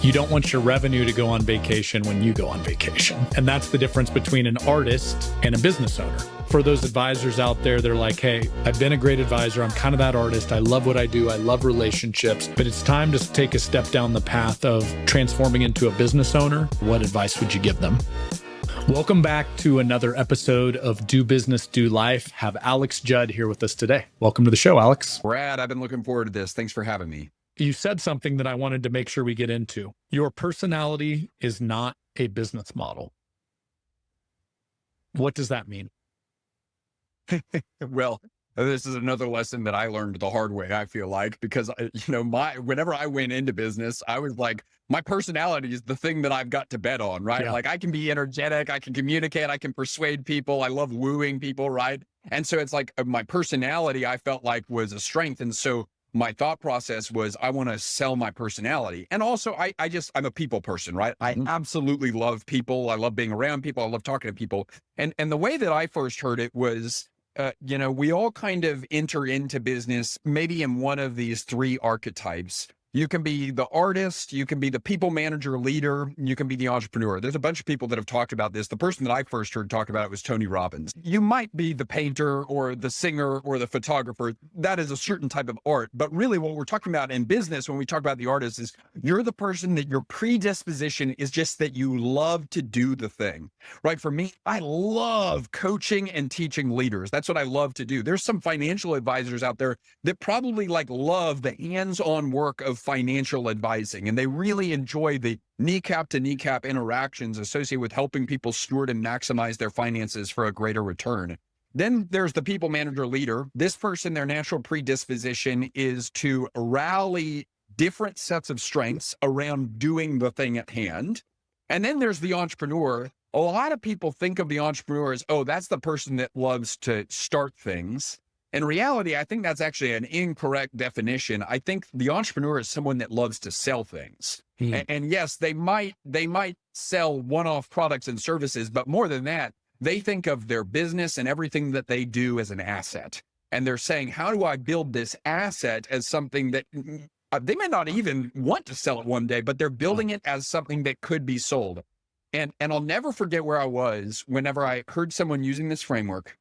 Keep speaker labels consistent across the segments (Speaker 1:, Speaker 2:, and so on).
Speaker 1: You don't want your revenue to go on vacation when you go on vacation. And that's the difference between an artist and a business owner. For those advisors out there, they're like, hey, I've been a great advisor. I'm kind of that artist. I love what I do. I love relationships, but it's time to take a step down the path of transforming into a business owner. What advice would you give them? Welcome back to another episode of Do Business, Do Life. Have Alex Judd here with us today. Welcome to the show, Alex.
Speaker 2: Brad, I've been looking forward to this. Thanks for having me.
Speaker 1: You said something that I wanted to make sure we get into. Your personality is not a business model. What does that mean?
Speaker 2: Well, this is another lesson that I learned the hard way, I feel like, because, whenever I went into business, I was like, my personality is the thing that I've got to bet on, right?
Speaker 1: Yeah.
Speaker 2: Like I can be energetic, I can communicate, I can persuade people. I love wooing people, right? And so it's like my personality, I felt like was a strength. And so my thought process was, I want to sell my personality. And also I'm a people person, right? I absolutely love people. I love being around people. I love talking to people. And the way that I first heard it was, we all kind of enter into business maybe in one of these three archetypes. You can be the artist, you can be the people manager leader, you can be the entrepreneur. There's a bunch of people that have talked about this. The person that I first heard talk about it was Tony Robbins. You might be the painter or the singer or the photographer. That is a certain type of art. But really what we're talking about in business when we talk about the artist is you're the person that your predisposition is just that you love to do the thing, right? For me, I love coaching and teaching leaders. That's what I love to do. There's some financial advisors out there that probably love the hands-on work of financial advising, and they really enjoy the kneecap to kneecap interactions associated with helping people steward and maximize their finances for a greater return. Then there's the people manager leader. This person, their natural predisposition is to rally different sets of strengths around doing the thing at hand. And then there's the entrepreneur. A lot of people think of the entrepreneur as, oh, that's the person that loves to start things. In reality, I think that's actually an incorrect definition. I think the entrepreneur is someone that loves to sell things. And yes, they might sell one-off products and services, but more than that, they think of their business and everything that they do as an asset. And they're saying, how do I build this asset as something that they may not even want to sell it one day, but they're building it as something that could be sold. And I'll never forget where I was whenever I heard someone using this framework.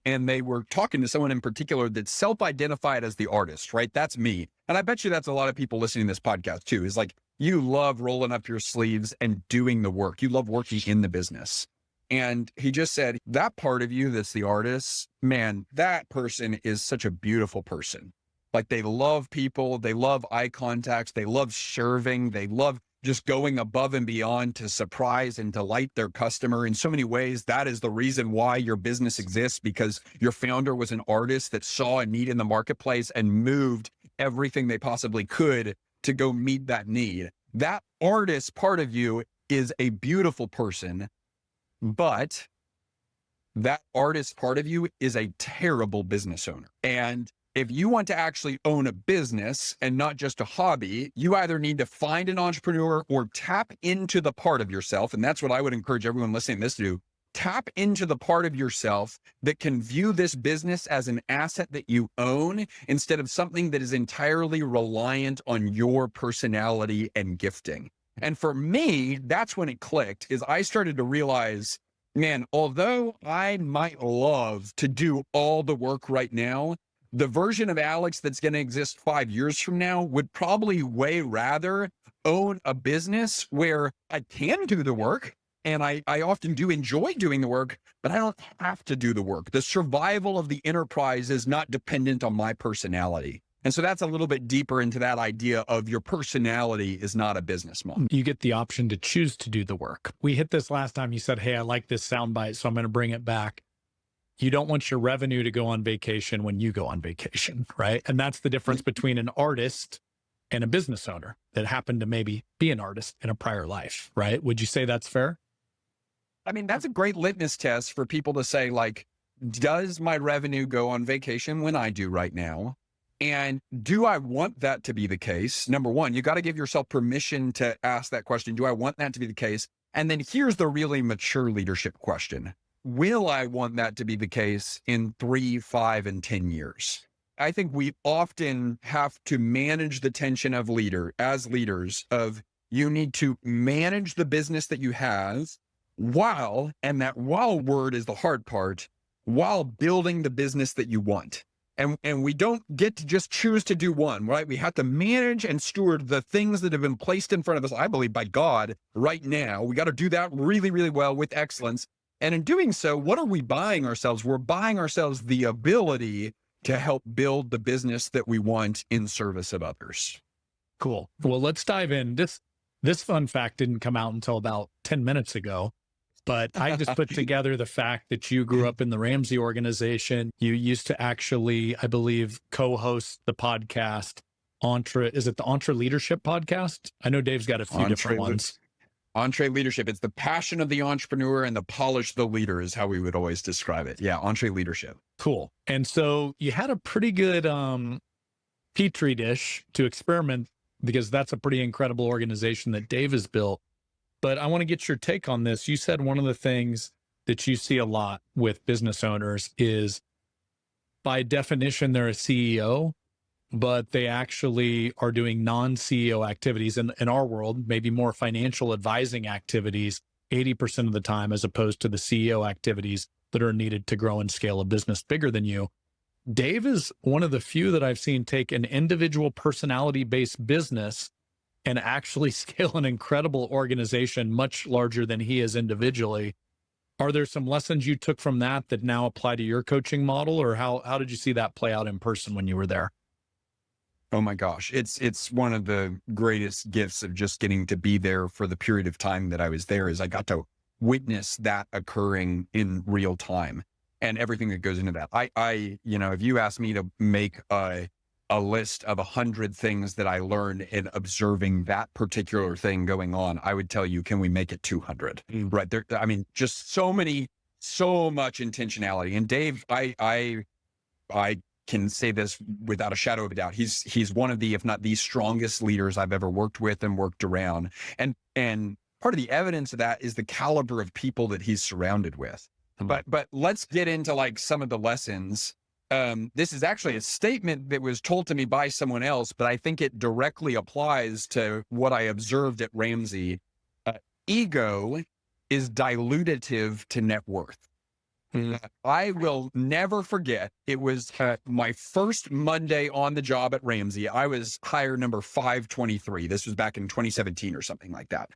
Speaker 2: And they were talking to someone in particular that self-identified as the artist, right? That's me. And I bet you that's a lot of people listening to this podcast too, is like, you love rolling up your sleeves and doing the work. You love working in the business. And he just said, that part of you that's the artist, man, that person is such a beautiful person. Like they love people, they love eye contacts, they love serving, they love just going above and beyond to surprise and delight their customer. In so many ways, that is the reason why your business exists, because your founder was an artist that saw a need in the marketplace and moved everything they possibly could to go meet that need. That artist part of you is a beautiful person, but that artist part of you is a terrible business owner. And if you want to actually own a business and not just a hobby, you either need to find an entrepreneur or tap into the part of yourself. And that's what I would encourage everyone listening to this to do. Tap into the part of yourself that can view this business as an asset that you own instead of something that is entirely reliant on your personality and gifting. And for me, that's when it clicked, is I started to realize, man, although I might love to do all the work right now, the version of Alex that's going to exist 5 years from now would probably way rather own a business where I can do the work. And I often do enjoy doing the work, but I don't have to do the work. The survival of the enterprise is not dependent on my personality. And so that's a little bit deeper into that idea of your personality is not a business model.
Speaker 1: You get the option to choose to do the work. We hit this last time. You said, hey, I like this soundbite, so I'm going to bring it back. You don't want your revenue to go on vacation when you go on vacation, right? And that's the difference between an artist and a business owner that happened to maybe be an artist in a prior life, right? Would you say that's fair?
Speaker 2: I mean, that's a great litmus test for people to say, like, does my revenue go on vacation when I do right now? And do I want that to be the case? Number one, you got to give yourself permission to ask that question. Do I want that to be the case? And then here's the really mature leadership question. Will I want that to be the case in 3, 5, and 10 years? I think we often have to manage the tension of leaders of You need to manage the business that you have and that while word is the hard part, while building the business that you want. And we don't get to just choose to do one, right? We have to manage and steward the things that have been placed in front of us, I believe, by God right now. We got to do that really, really well with excellence. And in doing so, what are we buying ourselves? We're buying ourselves the ability to help build the business that we want in service of others.
Speaker 1: Cool. Well, let's dive in. This fun fact didn't come out until about 10 minutes ago. But I just put together the fact that you grew up in the Ramsey organization. You used to actually, I believe, co-host the podcast, is it the EntreLeadership Podcast? I know Dave's got a few different ones.
Speaker 2: EntreLeadership. It's the passion of the entrepreneur and the polish of the leader is how we would always describe it. Yeah, EntreLeadership.
Speaker 1: Cool. And so you had a pretty good petri dish to experiment, because that's a pretty incredible organization that Dave has built. But I want to get your take on this. You said one of the things that you see a lot with business owners is, by definition, they're a CEO, but they actually are doing non-CEO activities in our world, maybe more financial advising activities 80% of the time, as opposed to the CEO activities that are needed to grow and scale a business bigger than you. Dave is one of the few that I've seen take an individual personality-based business and actually scale an incredible organization much larger than he is individually. Are there some lessons you took from that now apply to your coaching model, or how did you see that play out in person when you were there?
Speaker 2: Oh my gosh. It's one of the greatest gifts of just getting to be there for the period of time that I was there, is I got to witness that occurring in real time and everything that goes into that. If you ask me to make a list of 100 things that I learned in observing that particular thing going on, I would tell you, can we make it 200? Right there. I mean, just so much intentionality. And Dave, I can say this without a shadow of a doubt. He's one of the, if not the strongest leaders I've ever worked with and worked around. And part of the evidence of that is the caliber of people that he's surrounded with. But let's get into like some of the lessons. This is actually a statement that was told to me by someone else, but I think it directly applies to what I observed at Ramsey. Ego is dilutive to net worth. I will never forget. It was my first Monday on the job at Ramsey. I was hire number 523. This was back in 2017 or something like that.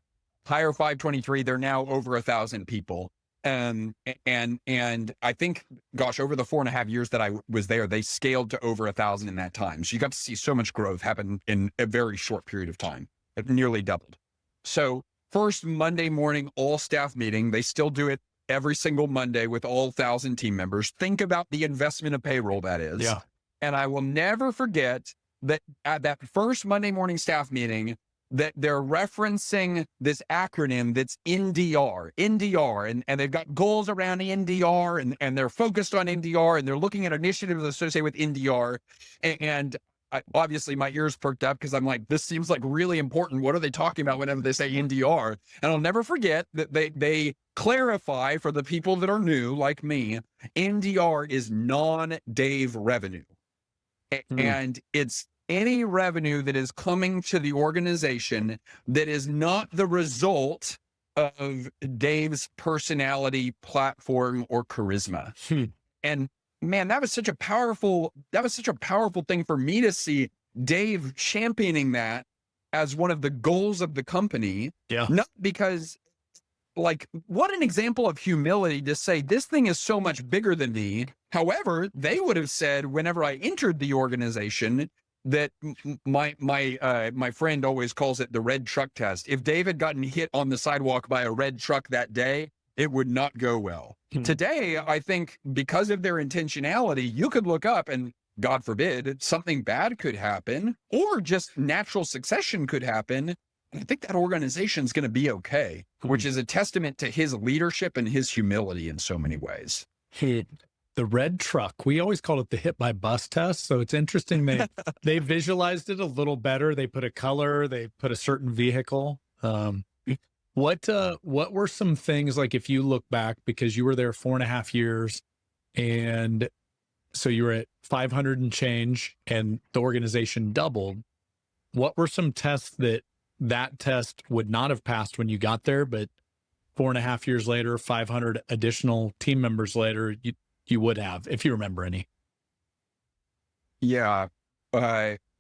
Speaker 2: Hire 523. They're now over 1,000 people. And I think, gosh, over the 4.5 years that I was there, they scaled to over 1,000 in that time. So you got to see so much growth happen in a very short period of time. It nearly doubled. So first Monday morning, all staff meeting, they still do it every single Monday with all 1,000 team members. Think about the investment of payroll that is.
Speaker 1: Yeah. And
Speaker 2: I will never forget that at that first Monday morning staff meeting, that they're referencing this acronym that's NDR, and they've got goals around NDR, and they're focused on NDR, and they're looking at initiatives associated with NDR. And obviously my ears perked up, because I'm like, this seems like really important. What are they talking about whenever they say NDR? And I'll never forget that they clarify for the people that are new, like me, NDR is non-Dave revenue. And it's any revenue that is coming to the organization that is not the result of Dave's personality, platform, or charisma. And man, that was such a powerful thing for me to see Dave championing that as one of the goals of the company.
Speaker 1: Yeah.
Speaker 2: Not because, like, what an example of humility to say, this thing is so much bigger than me. However, they would have said, whenever I entered the organization, that my friend always calls it the red truck test. If Dave had gotten hit on the sidewalk by a red truck that day, it would not go well. Today, I think because of their intentionality, you could look up and, God forbid, something bad could happen, or just natural succession could happen. And I think that organization's going to be okay, which is a testament to his leadership and his humility in so many ways.
Speaker 1: The red truck, we always call it the hit by bus test. So it's interesting. They visualized it a little better. They put a color, they put a certain vehicle. What were some things, like, if you look back, because you were there 4.5 years, and so you were at 500 and change and the organization doubled. What were some tests that that test would not have passed when you got there, but 4.5 years later, 500 additional team members later, you would have, if you remember any.
Speaker 2: Yeah.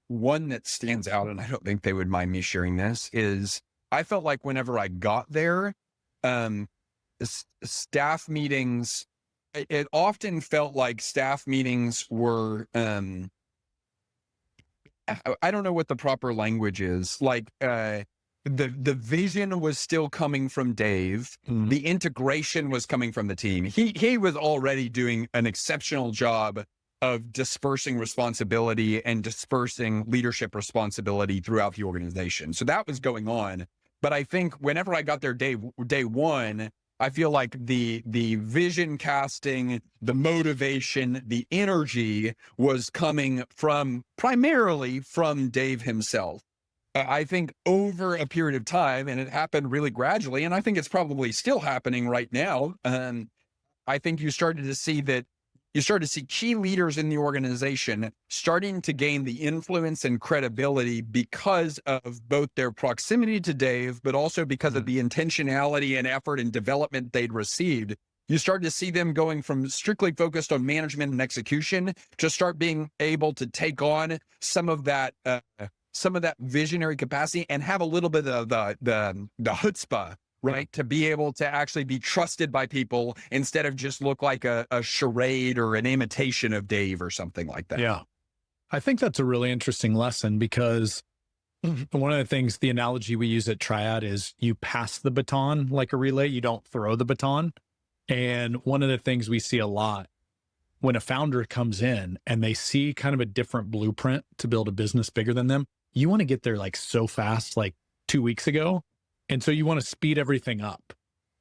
Speaker 2: One that stands out, and I don't think they would mind me sharing this, is I felt like whenever I got there, staff meetings, it often felt like staff meetings were, I don't know what the proper language is. Like, the vision was still coming from Dave.
Speaker 1: Mm.
Speaker 2: The integration was coming from the team. He was already doing an exceptional job of dispersing responsibility and dispersing leadership responsibility throughout the organization. So that was going on. But I think whenever I got there day one, I feel like the vision casting, the motivation, the energy was coming primarily from Dave himself. I think over a period of time, and it happened really gradually, and I think it's probably still happening right now. I think you started to see key leaders in the organization starting to gain the influence and credibility because of both their proximity to Dave, but also because of the intentionality and effort and development they'd received. You start to see them going from strictly focused on management and execution to start being able to take on some of that visionary capacity and have a little bit of the chutzpah, right? To be able to actually be trusted by people instead of just look like a charade or an imitation of Dave or something like that.
Speaker 1: Yeah. I think that's a really interesting lesson, because one of the things, the analogy we use at Triad is you pass the baton like a relay, you don't throw the baton. And one of the things we see a lot when a founder comes in and they see kind of a different blueprint to build a business bigger than them, you want to get there like so fast, like 2 weeks ago. And so you want to speed everything up.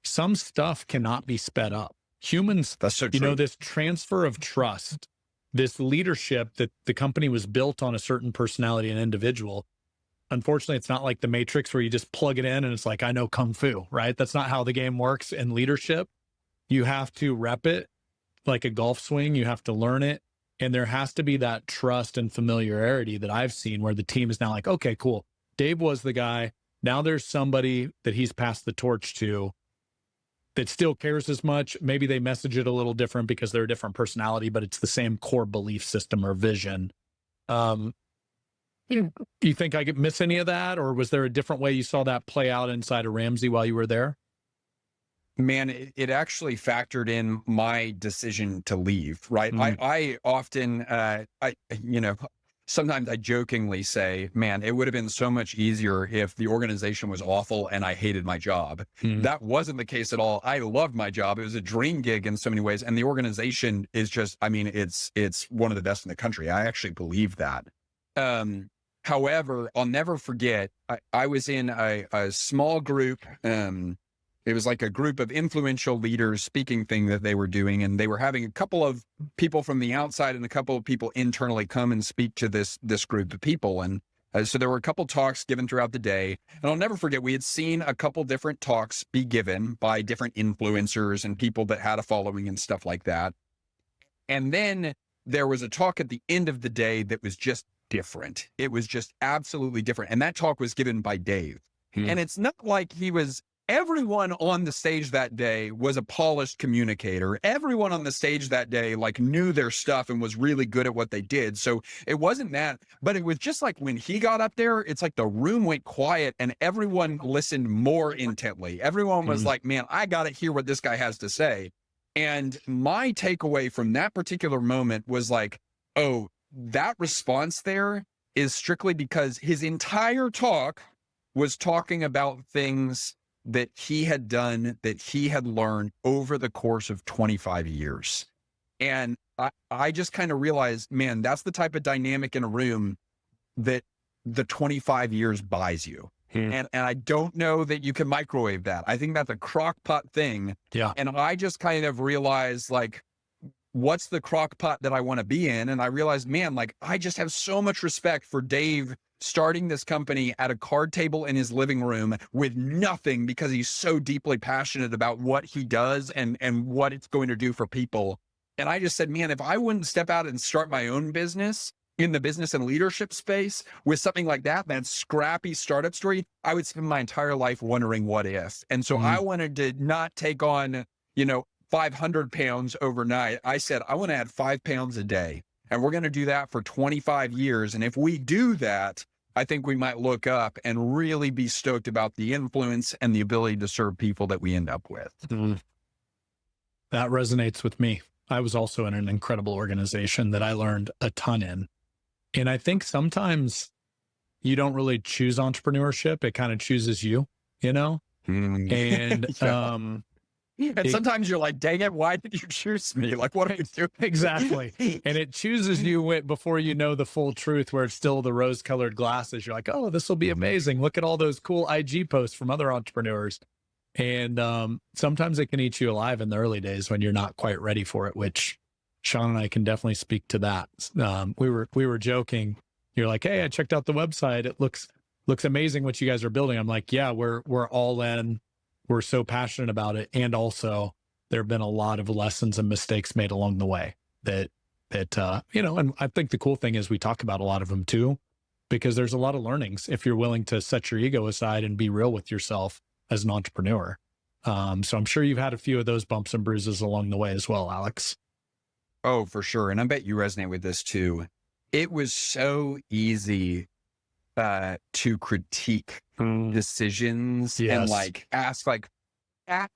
Speaker 1: Some stuff cannot be sped up. Humans,
Speaker 2: That's so true.
Speaker 1: this transfer of trust, this leadership that the company was built on a certain personality and individual. Unfortunately, it's not like the Matrix where you just plug it in and it's like, I know Kung Fu, right? That's not how the game works in leadership. You have to rep it like a golf swing. You have to learn it. And there has to be that trust and familiarity that I've seen where the team is now like, okay, cool. Dave was the guy. Now there's somebody that he's passed the torch to that still cares as much. Maybe they message it a little different because they're a different personality, but it's the same core belief system or vision. You think I could miss any of that? Or was there a different way you saw that play out inside of Ramsey while you were there?
Speaker 2: Man, it actually factored in my decision to leave, right? I often, sometimes I jokingly say, man, it would have been so much easier if the organization was awful and I hated my job. That wasn't the case at all. I loved my job. It was a dream gig in so many ways. And the organization is just, it's one of the best in the country. I actually believe that. However, I'll never forget, I was in a small group. It was like a group of influential leaders speaking thing that they were doing. And they were having a couple of people from the outside and a couple of people internally come and speak to this group of people. And so there were a couple talks given throughout the day. And I'll never forget, we had seen a couple different talks be given by different influencers and people that had a following and stuff like that. And then there was a talk at the end of the day that was just different. It was just absolutely different. And that talk was given by Dave. And it's not like everyone on the stage that day was a polished communicator. Everyone on the stage that day knew their stuff and was really good at what they did. So it wasn't that, but it was just like when he got up there, it's like the room went quiet and everyone listened more intently. Everyone was like, man, I got to hear what this guy has to say. And my takeaway from that particular moment was like, oh, that response there is strictly because his entire talk was talking about things that he had done, that he had learned over the course of 25 years. And I just kind of realized, man, that's the type of dynamic in a room that the 25 years buys you. And I don't know that you can microwave that. I think that's a crock pot thing.
Speaker 1: Yeah.
Speaker 2: And I just kind of realized what's the crock pot that I want to be in? And I realized, man, I just have so much respect for Dave starting this company at a card table in his living room with nothing because he's so deeply passionate about what he does and what it's going to do for people. And I just said, man, if I wouldn't step out and start my own business, in the business and leadership space with something like that scrappy startup story, I would spend my entire life wondering what if. And so I wanted to not take on, 500 pounds overnight. I said, I want to add 5 pounds a day. And we're going to do that for 25 years. And if we do that, I think we might look up and really be stoked about the influence and the ability to serve people that we end up with.
Speaker 1: That resonates with me. I was also in an incredible organization that I learned a ton in. And I think sometimes you don't really choose entrepreneurship. It kind of chooses you, And
Speaker 2: and sometimes you're like, dang it, why did you choose me? Like, what are you doing?
Speaker 1: Exactly. And it chooses you before you know the full truth, where it's still the rose-colored glasses. You're like, oh, this will be amazing. Look at all those cool IG posts from other entrepreneurs. And sometimes it can eat you alive in the early days when you're not quite ready for it, which Sean and I can definitely speak to that. We were joking. You're like, hey, I checked out the website. It looks amazing what you guys are building. I'm like, yeah, we're all in. We're so passionate about it. And also there have been a lot of lessons and mistakes made along the way that and I think the cool thing is we talk about a lot of them too, because there's a lot of learnings if you're willing to set your ego aside and be real with yourself as an entrepreneur. So I'm sure you've had a few of those bumps and bruises along the way as well, Alex.
Speaker 2: Oh, for sure. And I bet you resonate with this too. It was so easy to critique decisions and ask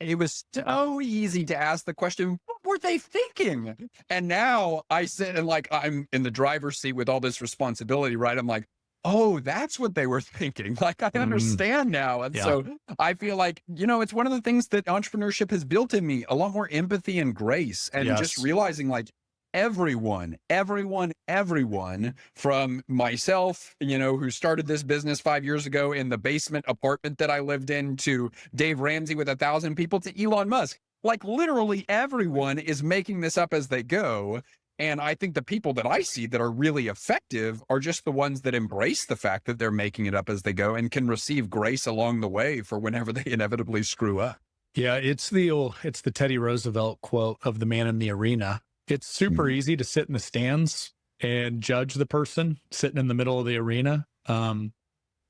Speaker 2: it was so easy to ask the question, what were they thinking? And now I sit and I'm in the driver's seat with all this responsibility, right? I'm like, oh, that's what they were thinking. I understand now. And so I feel like, it's one of the things that entrepreneurship has built in me, a lot more empathy and grace, and just realizing everyone from myself, who started this business 5 years ago in the basement apartment that I lived in, to Dave Ramsey with 1,000 people, to Elon Musk, literally everyone is making this up as they go. And I think the people that I see that are really effective are just the ones that embrace the fact that they're making it up as they go and can receive grace along the way for whenever they inevitably screw up.
Speaker 1: Yeah, it's the Teddy Roosevelt quote of the man in the arena. It's super easy to sit in the stands and judge the person sitting in the middle of the arena. And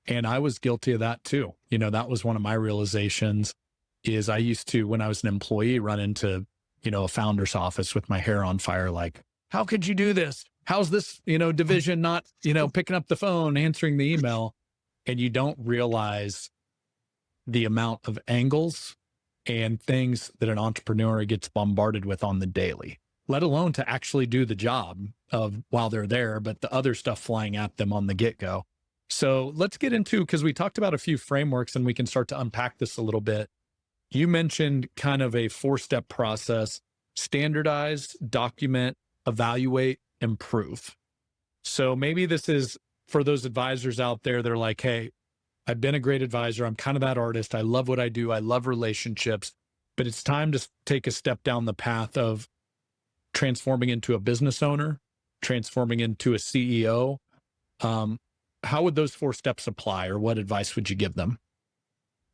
Speaker 1: I was guilty of that too. That was one of my realizations. Is I used to, when I was an employee, run into, a founder's office with my hair on fire, like, how could you do this? How's this, division not, picking up the phone, answering the email? And you don't realize the amount of angles and things that an entrepreneur gets bombarded with on the daily, let alone to actually do the job of while they're there, but the other stuff flying at them on the get-go. So let's get into, because we talked about a few frameworks and we can start to unpack this a little bit. You mentioned kind of a 4-step process: standardize, document, evaluate, improve. So maybe this is for those advisors out there. They're like, hey, I've been a great advisor. I'm kind of that artist. I love what I do. I love relationships, but it's time to take a step down the path of transforming into a business owner, transforming into a CEO. How would those 4 steps apply, or what advice would you give them?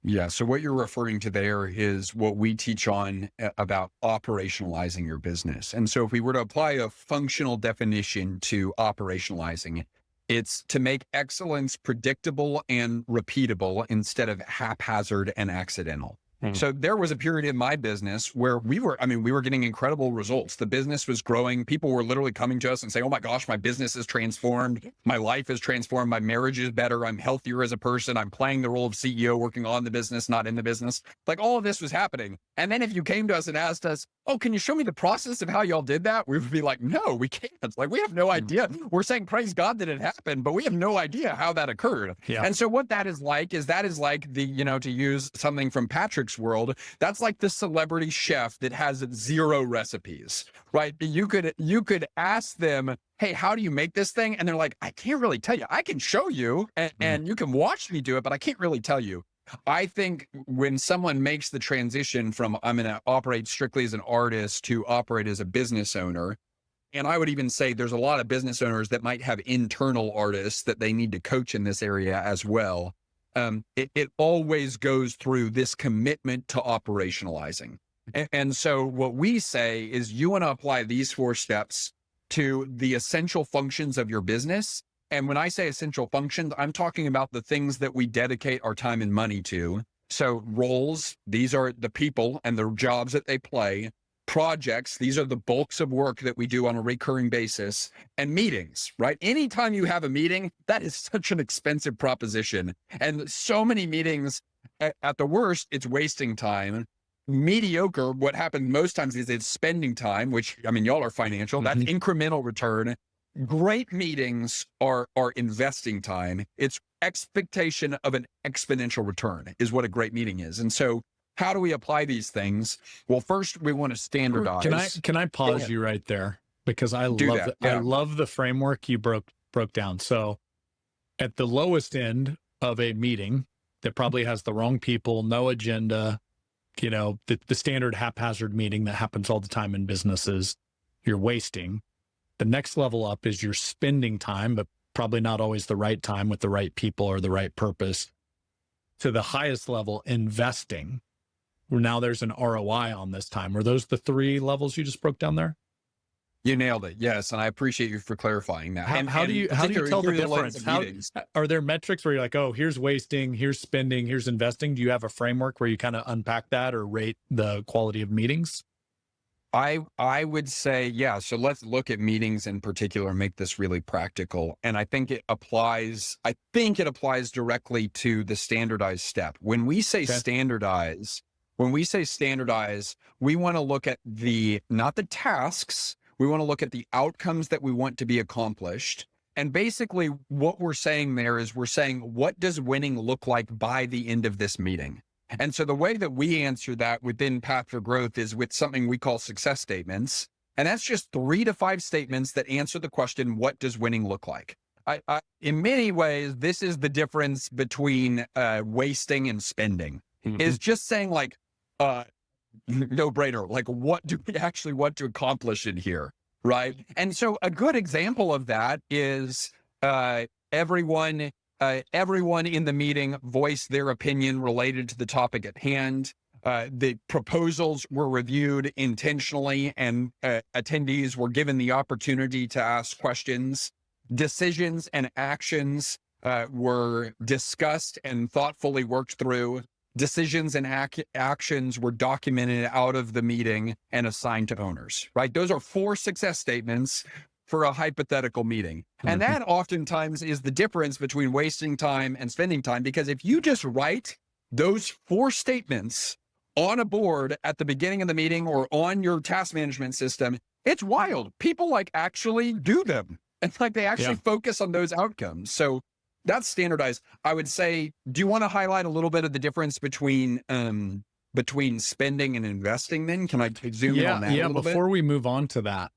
Speaker 2: Yeah. So what you're referring to there is what we teach on about operationalizing your business. And so if we were to apply a functional definition to operationalizing, it's to make excellence predictable and repeatable instead of haphazard and accidental. So there was a period in my business where we were getting incredible results. The business was growing. People were literally coming to us and saying, oh my gosh, my business is transformed. My life is transformed. My marriage is better. I'm healthier as a person. I'm playing the role of CEO, working on the business, not in the business. All of this was happening. And then if you came to us and asked us, oh, can you show me the process of how y'all did that? We would be like, no, we can't. We have no idea. We're saying, praise God that it happened, but we have no idea how that occurred. Yeah. And so what that is like the, to use something from Patrick's world, that's like the celebrity chef that has 0 recipes, right? You could ask them, hey, how do you make this thing? And they're like, I can't really tell you. I can show you and you can watch me do it, but I can't really tell you. I think when someone makes the transition from I'm going to operate strictly as an artist to operate as a business owner, and I would even say there's a lot of business owners that might have internal artists that they need to coach in this area as well. It always goes through this commitment to operationalizing. And so what we say is you want to apply these 4 steps to the essential functions of your business. And when I say essential functions, I'm talking about the things that we dedicate our time and money to. So roles, these are the people and the jobs that they play. Projects, these are the bulks of work that we do on a recurring basis. And meetings, right? Anytime you have a meeting, that is such an expensive proposition. And so many meetings, at the worst, it's wasting time. Mediocre, what happens most times is it's spending time, which, I mean, y'all are financial, that's incremental return. Great meetings are investing time. It's expectation of an exponential return is what a great meeting is. And so how do we apply these things? Well, first we want to standardize.
Speaker 1: Can I pause you right there? Because I love the framework you broke down. So at the lowest end of a meeting that probably has the wrong people, no agenda, the standard haphazard meeting that happens all the time in businesses, you're wasting. The next level up is you're spending time, but probably not always the right time with the right people or the right purpose. To the highest level, investing. Now there's an ROI on this time. Were those the 3 levels you just broke down there?
Speaker 2: You nailed it. Yes. And I appreciate you for clarifying that.
Speaker 1: How do you tell the difference? Are there metrics where you're like, oh, here's wasting, here's spending, here's investing? Do you have a framework where you kind of unpack that or rate the quality of meetings?
Speaker 2: I would say, yeah. So let's look at meetings in particular and make this really practical. And I think it applies directly to the standardized step. When we say standardize, we want to look at not the tasks, we want to look at the outcomes that we want to be accomplished. And basically what we're saying there is we're saying, what does winning look like by the end of this meeting? And so the way that we answer that within Path for Growth is with something we call success statements. And that's just 3 to 5 statements that answer the question, what does winning look like? In many ways, this is the difference between wasting and spending. Is just saying like, no brainer, like what do we actually want to accomplish in here, right? And so a good example of that is everyone in the meeting voiced their opinion related to the topic at hand. The proposals were reviewed intentionally and attendees were given the opportunity to ask questions. Decisions and actions were discussed and thoughtfully worked through. Decisions and actions were documented out of the meeting and assigned to owners, right? Those are 4 success statements for a hypothetical meeting. And that oftentimes is the difference between wasting time and spending time, because if you just write those 4 statements on a board at the beginning of the meeting or on your task management system, it's wild. People like actually do them. And like they actually focus on those outcomes. So that's standardized. I would say, do you want to highlight a little bit of the difference between spending and investing then? Can I zoom in on that a little bit?
Speaker 1: Before we move on to that,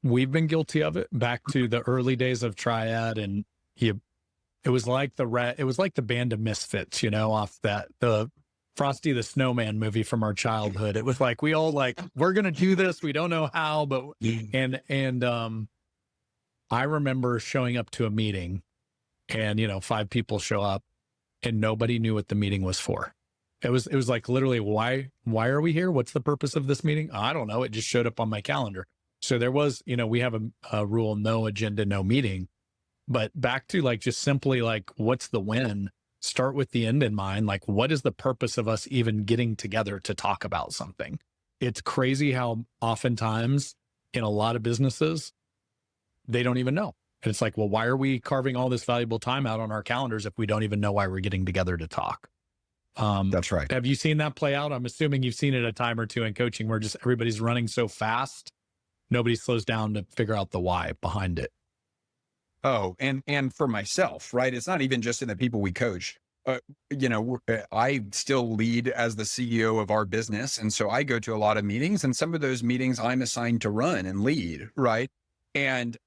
Speaker 1: we've been guilty of it back to the early days of Triad, and it was like the Band of Misfits, off the Frosty the Snowman movie from our childhood. It was like, we all like, we're going to do this. We don't know how, but, I remember showing up to a meeting and, 5 people show up and nobody knew what the meeting was for. It was like literally, why are we here? What's the purpose of this meeting? I don't know. It just showed up on my calendar. So there was, we have a rule, no agenda, no meeting, but back to like, just simply like, what's the win? Start with the end in mind. Like, what is the purpose of us even getting together to talk about something? It's crazy how oftentimes in a lot of businesses, they don't even know. And it's like, well, why are we carving all this valuable time out on our calendars if we don't even know why we're getting together to talk?
Speaker 2: That's right.
Speaker 1: Have you seen that play out? I'm assuming you've seen it a time or two in coaching where just everybody's running so fast, nobody slows down to figure out the why behind it.
Speaker 2: Oh, and for myself, right? It's not even just in the people we coach. I still lead as the CEO of our business. And so I go to a lot of meetings, and some of those meetings I'm assigned to run and lead, right? And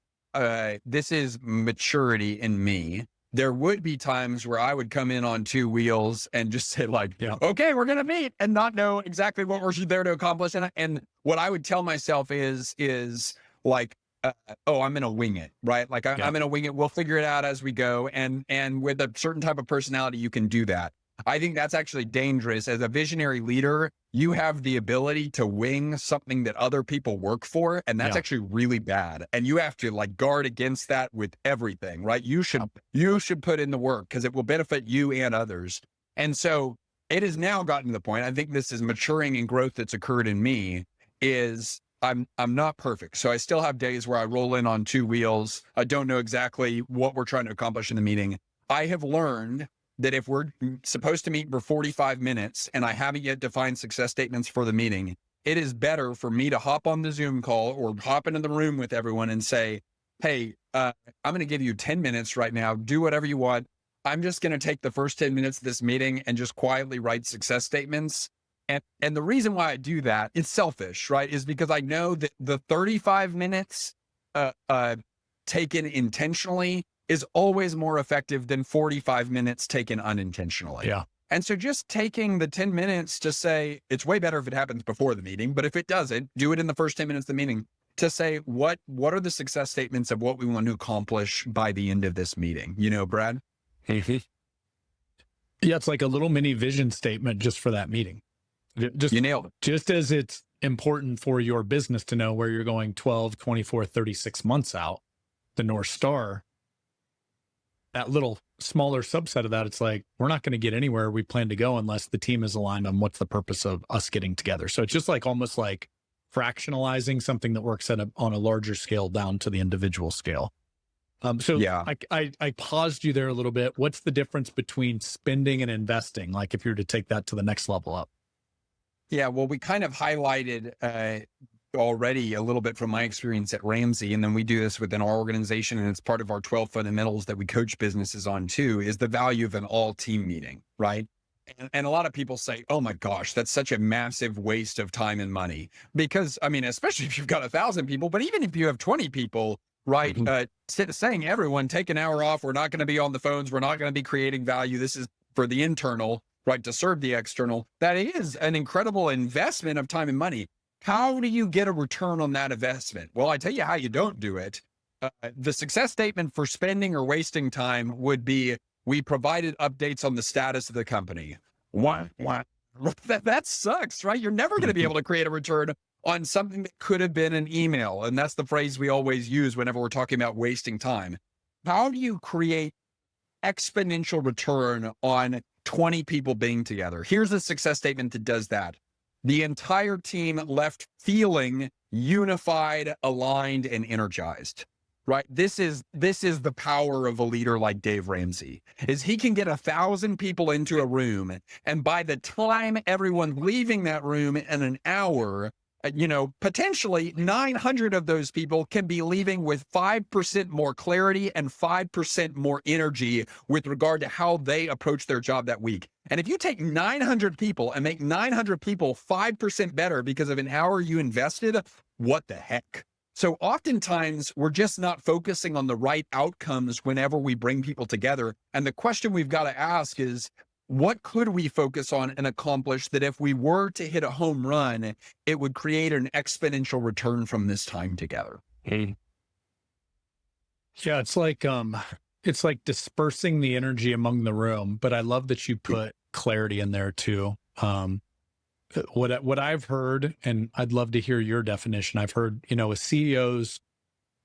Speaker 2: this is maturity in me. There would be times where I would come in on 2 wheels and just say like, okay, we're going to meet, and not know exactly what we're there to accomplish. And what I would tell myself is like, I'm going to wing it, right? Like I'm going to wing it. We'll figure it out as we go. And with a certain type of personality, you can do that. I think that's actually dangerous. As a visionary leader, you have the ability to wing something that other people work for. And that's actually really bad. And you have to like guard against that with everything, right? You should put in the work because it will benefit you and others. And so it has now gotten to the point, I think this is maturing and growth that's occurred in me, is I'm not perfect. So I still have days where I roll in on two wheels. I don't know exactly what we're trying to accomplish in the meeting. I have learned that if we're supposed to meet for 45 minutes and I haven't yet defined success statements for the meeting, it is better for me to hop on the Zoom call or hop into the room with everyone and say, hey, I'm going to give you 10 minutes right now. Do whatever you want. I'm just going to take the first 10 minutes of this meeting and just quietly write success statements. And the reason why I do that, it's selfish, right? Is because I know that the 35 minutes taken intentionally is always more effective than 45 minutes taken unintentionally.
Speaker 1: Yeah.
Speaker 2: And so just taking the 10 minutes to say, it's way better if it happens before the meeting, but if it doesn't, do it in the first 10 minutes of the meeting to say, what are the success statements of what we want to accomplish by the end of this meeting? You know, Brad?
Speaker 1: Yeah, it's like a little mini vision statement just for that meeting.
Speaker 2: You nailed it.
Speaker 1: Just as it's important for your business to know where you're going 12, 24, 36 months out, the North Star, that little smaller subset of that, it's like, we're not going to get anywhere we plan to go unless the team is aligned on what's the purpose of us getting together. So it's just like almost like fractionalizing something that works on a larger scale down to the individual scale. I paused you there a little bit. What's the difference between spending and investing? Like if you were to take that to the next level up.
Speaker 2: Yeah, well, we kind of highlighted already a little bit from my experience at Ramsey, and then we do this within our organization, and it's part of our 12 fundamentals that we coach businesses on too, is the value of an all-team meeting, right? And a lot of people say, oh my gosh, that's such a massive waste of time and money. Because, I mean, especially if you've got 1,000 people, but even if you have 20 people, right? Saying everyone take an hour off, we're not going to be on the phones, we're not going to be creating value. This is for the internal, right? To serve the external. That is an incredible investment of time and money. How do you get a return on that investment? Well, I tell you how you don't do it. The success statement for spending or wasting time would be, we provided updates on the status of the company. What? That sucks, right? You're never going to be able to create a return on something that could have been an email. And that's the phrase we always use whenever we're talking about wasting time. How do you create exponential return on 20 people being together? Here's a success statement that does that. The entire team left feeling unified, aligned, and energized, right? This is the power of a leader like Dave Ramsey, is he can get 1,000 people into a room. And by the time everyone's leaving that room in an hour, potentially 900 of those people can be leaving with 5% more clarity and 5% more energy with regard to how they approach their job that week. And if you take 900 people and make 900 people 5% better because of an hour you invested, what the heck? So oftentimes we're just not focusing on the right outcomes whenever we bring people together. And the question we've got to ask is, what could we focus on and accomplish that if we were to hit a home run, it would create an exponential return from this time together?
Speaker 1: Yeah, it's like dispersing the energy among the room, but I love that you put clarity in there too. What I've heard, and I'd love to hear your definition. I've heard, with CEOs,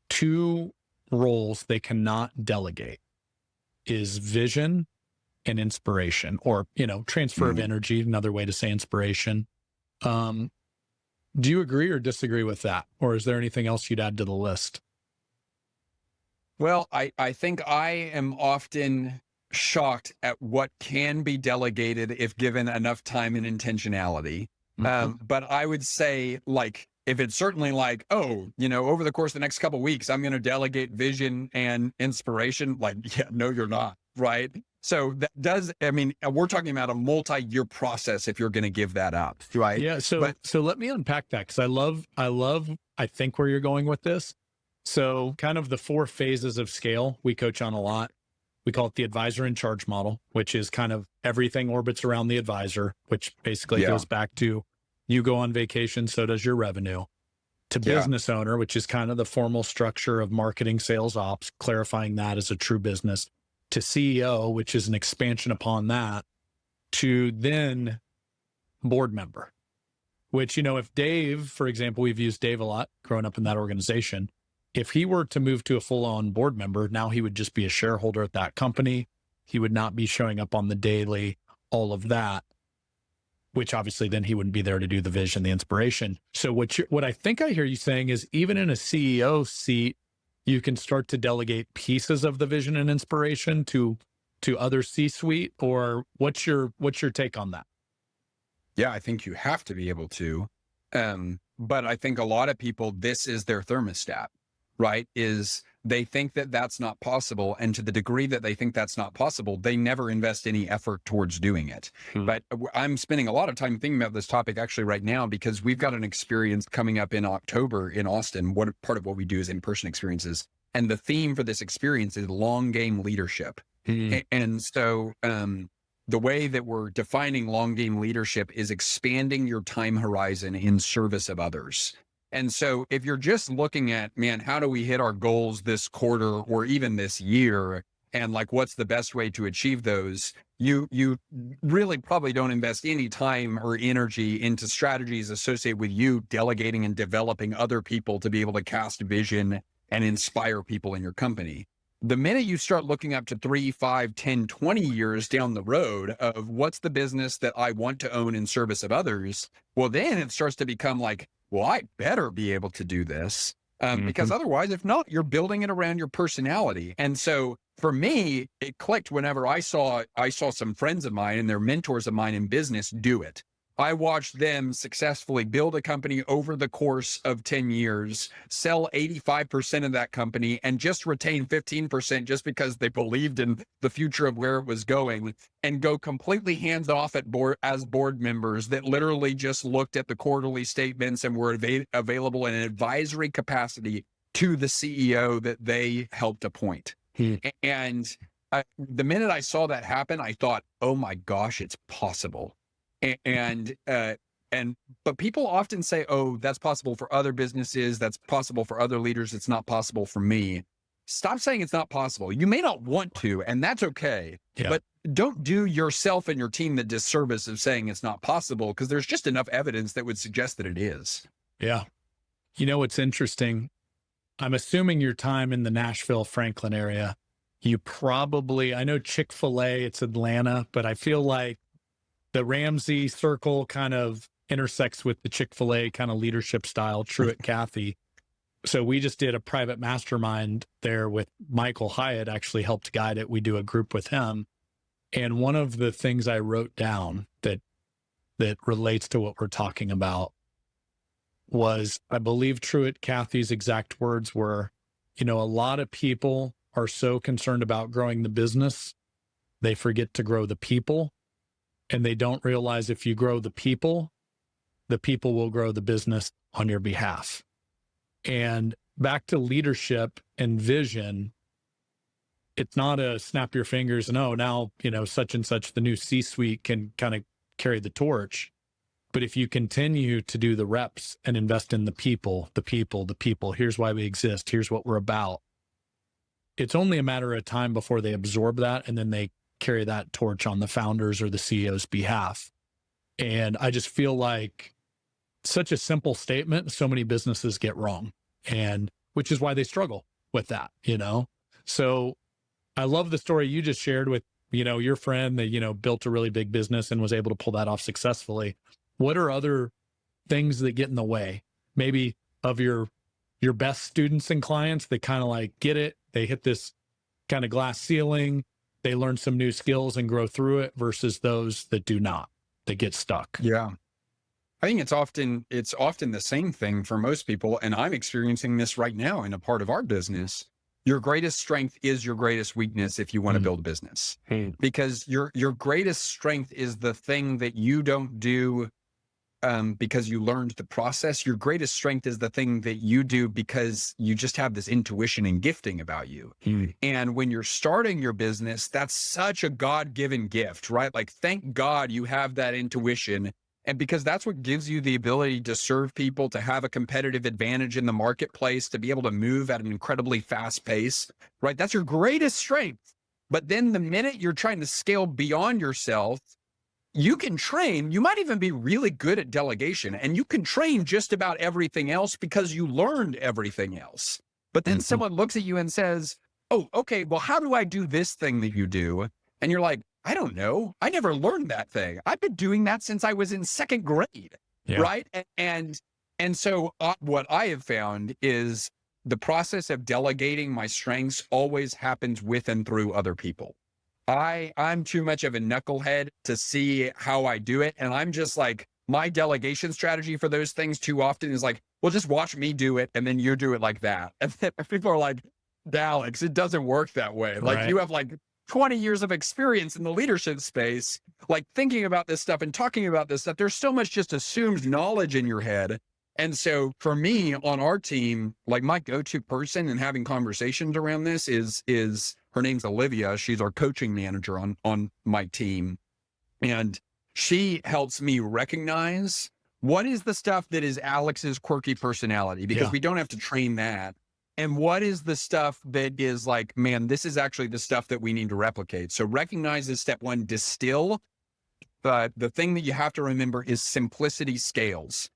Speaker 1: two roles they cannot delegate is vision and inspiration, or, transfer of energy, another way to say inspiration. Do you agree or disagree with that? Or is there anything else you'd add to the list?
Speaker 2: Well, I think I am often shocked at what can be delegated if given enough time and intentionality. But I would say, if it's certainly over the course of the next couple of weeks, I'm going to delegate vision and inspiration. No, you're not, right? So that does, we're talking about a multi-year process if you're going to give that up, right?
Speaker 1: Yeah. So let me unpack that, because I think where you're going with this. So kind of the 4 phases of scale we coach on a lot. We call it the advisor in charge model, which is kind of everything orbits around the advisor, which basically goes back to you go on vacation, so does your revenue. To business owner, which is kind of the formal structure of marketing, sales, ops, clarifying that as a true business. To CEO, which is an expansion upon that. To then board member. which, if Dave, for example, we've used Dave a lot growing up in that organization. If he were to move to a full-on board member, now he would just be a shareholder at that company. He would not be showing up on the daily, all of that, which obviously then he wouldn't be there to do the vision, the inspiration. So what I think I hear you saying is even in a CEO seat, you can start to delegate pieces of the vision and inspiration to other C-suite, or what's your take on that?
Speaker 2: Yeah, I think you have to be able to. But I think a lot of people, this is their thermostat, right? Is they think that that's not possible. And to the degree that they think that's not possible, they never invest any effort towards doing it. But I'm spending a lot of time thinking about this topic actually right now, because we've got an experience coming up in October in Austin. Part of what we do is in-person experiences. And the theme for this experience is long game leadership. And so the way that we're defining long game leadership is expanding your time horizon in service of others. And so if you're just looking at, man, how do we hit our goals this quarter or even this year? And like, what's the best way to achieve those? You really probably don't invest any time or energy into strategies associated with you delegating and developing other people to be able to cast vision and inspire people in your company. The minute you start looking up to 3, 5, 10, 20 years down the road of what's the business that I want to own in service of others, well, then it starts to become like, well, I better be able to do this because otherwise, if not, you're building it around your personality. And so for me, it clicked whenever I saw some friends of mine and their mentors of mine in business do it. I watched them successfully build a company over the course of 10 years, sell 85% of that company, and just retain 15% just because they believed in the future of where it was going, and go completely hands off as board members that literally just looked at the quarterly statements and were available in an advisory capacity to the CEO that they helped appoint. And the minute I saw that happen, I thought, oh my gosh, it's possible. But people often say, oh, that's possible for other businesses. That's possible for other leaders. It's not possible for me. Stop saying it's not possible. You may not want to, and that's okay, but don't do yourself and your team the disservice of saying it's not possible, because there's just enough evidence that would suggest that it is.
Speaker 1: Yeah. What's interesting, I'm assuming your time in the Nashville, Franklin area, I know Chick-fil-A, it's Atlanta, but I feel like the Ramsey circle kind of intersects with the Chick-fil-A kind of leadership style, Truett Cathy. So we just did a private mastermind there with Michael Hyatt, actually helped guide it. We do a group with him. And one of the things I wrote down that relates to what we're talking about was, I believe Truett Cathy's exact words were, a lot of people are so concerned about growing the business, they forget to grow the people. And they don't realize if you grow the people will grow the business on your behalf. And back to leadership and vision, it's not a snap your fingers and, oh, now, such and such, the new C-suite can kind of carry the torch. But if you continue to do the reps and invest in the people, here's why we exist, here's what we're about, it's only a matter of time before they absorb that and then they carry that torch on the founders or the CEO's behalf. And I just feel like such a simple statement, so many businesses get wrong, and which is why they struggle with that, So I love the story you just shared with, your friend that, built a really big business and was able to pull that off successfully. What are other things that get in the way, maybe of your best students and clients that kind of like get it, they hit this kind of glass ceiling, they learn some new skills and grow through it, versus those that do not, that get stuck?
Speaker 2: Yeah. I think it's often the same thing for most people. And I'm experiencing this right now in a part of our business. Your greatest strength is your greatest weakness if you want to build a business, because your greatest strength is the thing that you don't do because you learned the process. Your greatest strength is the thing that you do because you just have this intuition and gifting about you. And when you're starting your business, that's such a God-given gift, right? Like, thank God you have that intuition. And because that's what gives you the ability to serve people, to have a competitive advantage in the marketplace, to be able to move at an incredibly fast pace, right? That's your greatest strength. But then the minute you're trying to scale beyond yourself, you can train, you might even be really good at delegation, and you can train just about everything else because you learned everything else. But then someone looks at you and says, oh, okay, well, how do I do this thing that you do? And you're like, I don't know. I never learned that thing. I've been doing that since I was in second grade.
Speaker 1: Yeah.
Speaker 2: Right. And so what I have found is the process of delegating my strengths always happens with and through other people. I'm too much of a knucklehead to see how I do it. And I'm just like, my delegation strategy for those things too often is like, well, just watch me do it. And then you do it like that. And then people are like, Alex, it doesn't work that way. Like
Speaker 1: Right.
Speaker 2: you have like 20 years of experience in the leadership space, like thinking about this stuff and talking about this stuff. There's so much just assumed knowledge in your head. And so for me on our team, like my go-to person and having conversations around this is her name's Olivia. She's our coaching manager on my team. And she helps me recognize what is the stuff that is Alex's quirky personality, because we don't have to train that. And what is the stuff that is like, man, this is actually the stuff that we need to replicate. So recognize is step one, distill. But the thing that you have to remember is simplicity scales.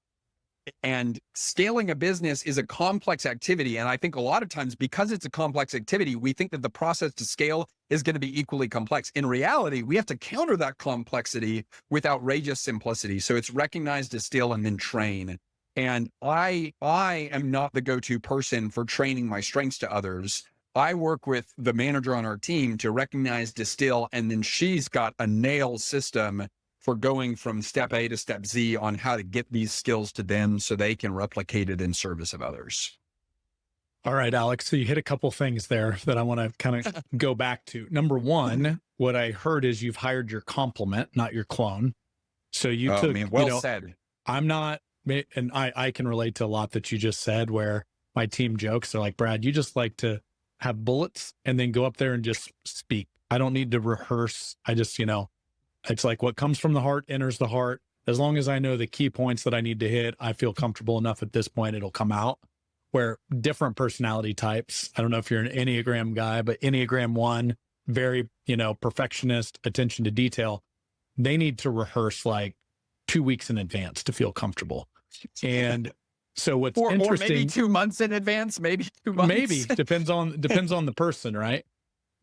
Speaker 2: And scaling a business is a complex activity. And I think a lot of times, because it's a complex activity, we think that the process to scale is going to be equally complex. In reality, we have to counter that complexity with outrageous simplicity. So it's recognize, distill, and then train. And I am not the go-to person for training my strengths to others. I work with the manager on our team to recognize, distill, and then she's got a nail system for going from step A to step Z on how to get these skills to them so they can replicate it in service of others.
Speaker 1: All right, Alex. So you hit a couple things there that I want to kind of go back to. Number one, what I heard is you've hired your complement, not your clone. So you took,
Speaker 2: well said.
Speaker 1: I'm not, and I can relate to a lot that you just said, where my team jokes. They're like, Brad, you just like to have bullets and then go up there and just speak. I don't need to rehearse. I just, it's like what comes from the heart enters the heart. As long as I know the key points that I need to hit, I feel comfortable enough at this point, it'll come out. Where different personality types, I don't know if you're an Enneagram guy, but Enneagram 1, very, perfectionist, attention to detail. They need to rehearse like 2 weeks in advance to feel comfortable. And so what's interesting,
Speaker 2: or maybe 2 months in advance, maybe 2 months.
Speaker 1: Maybe depends on the person, right?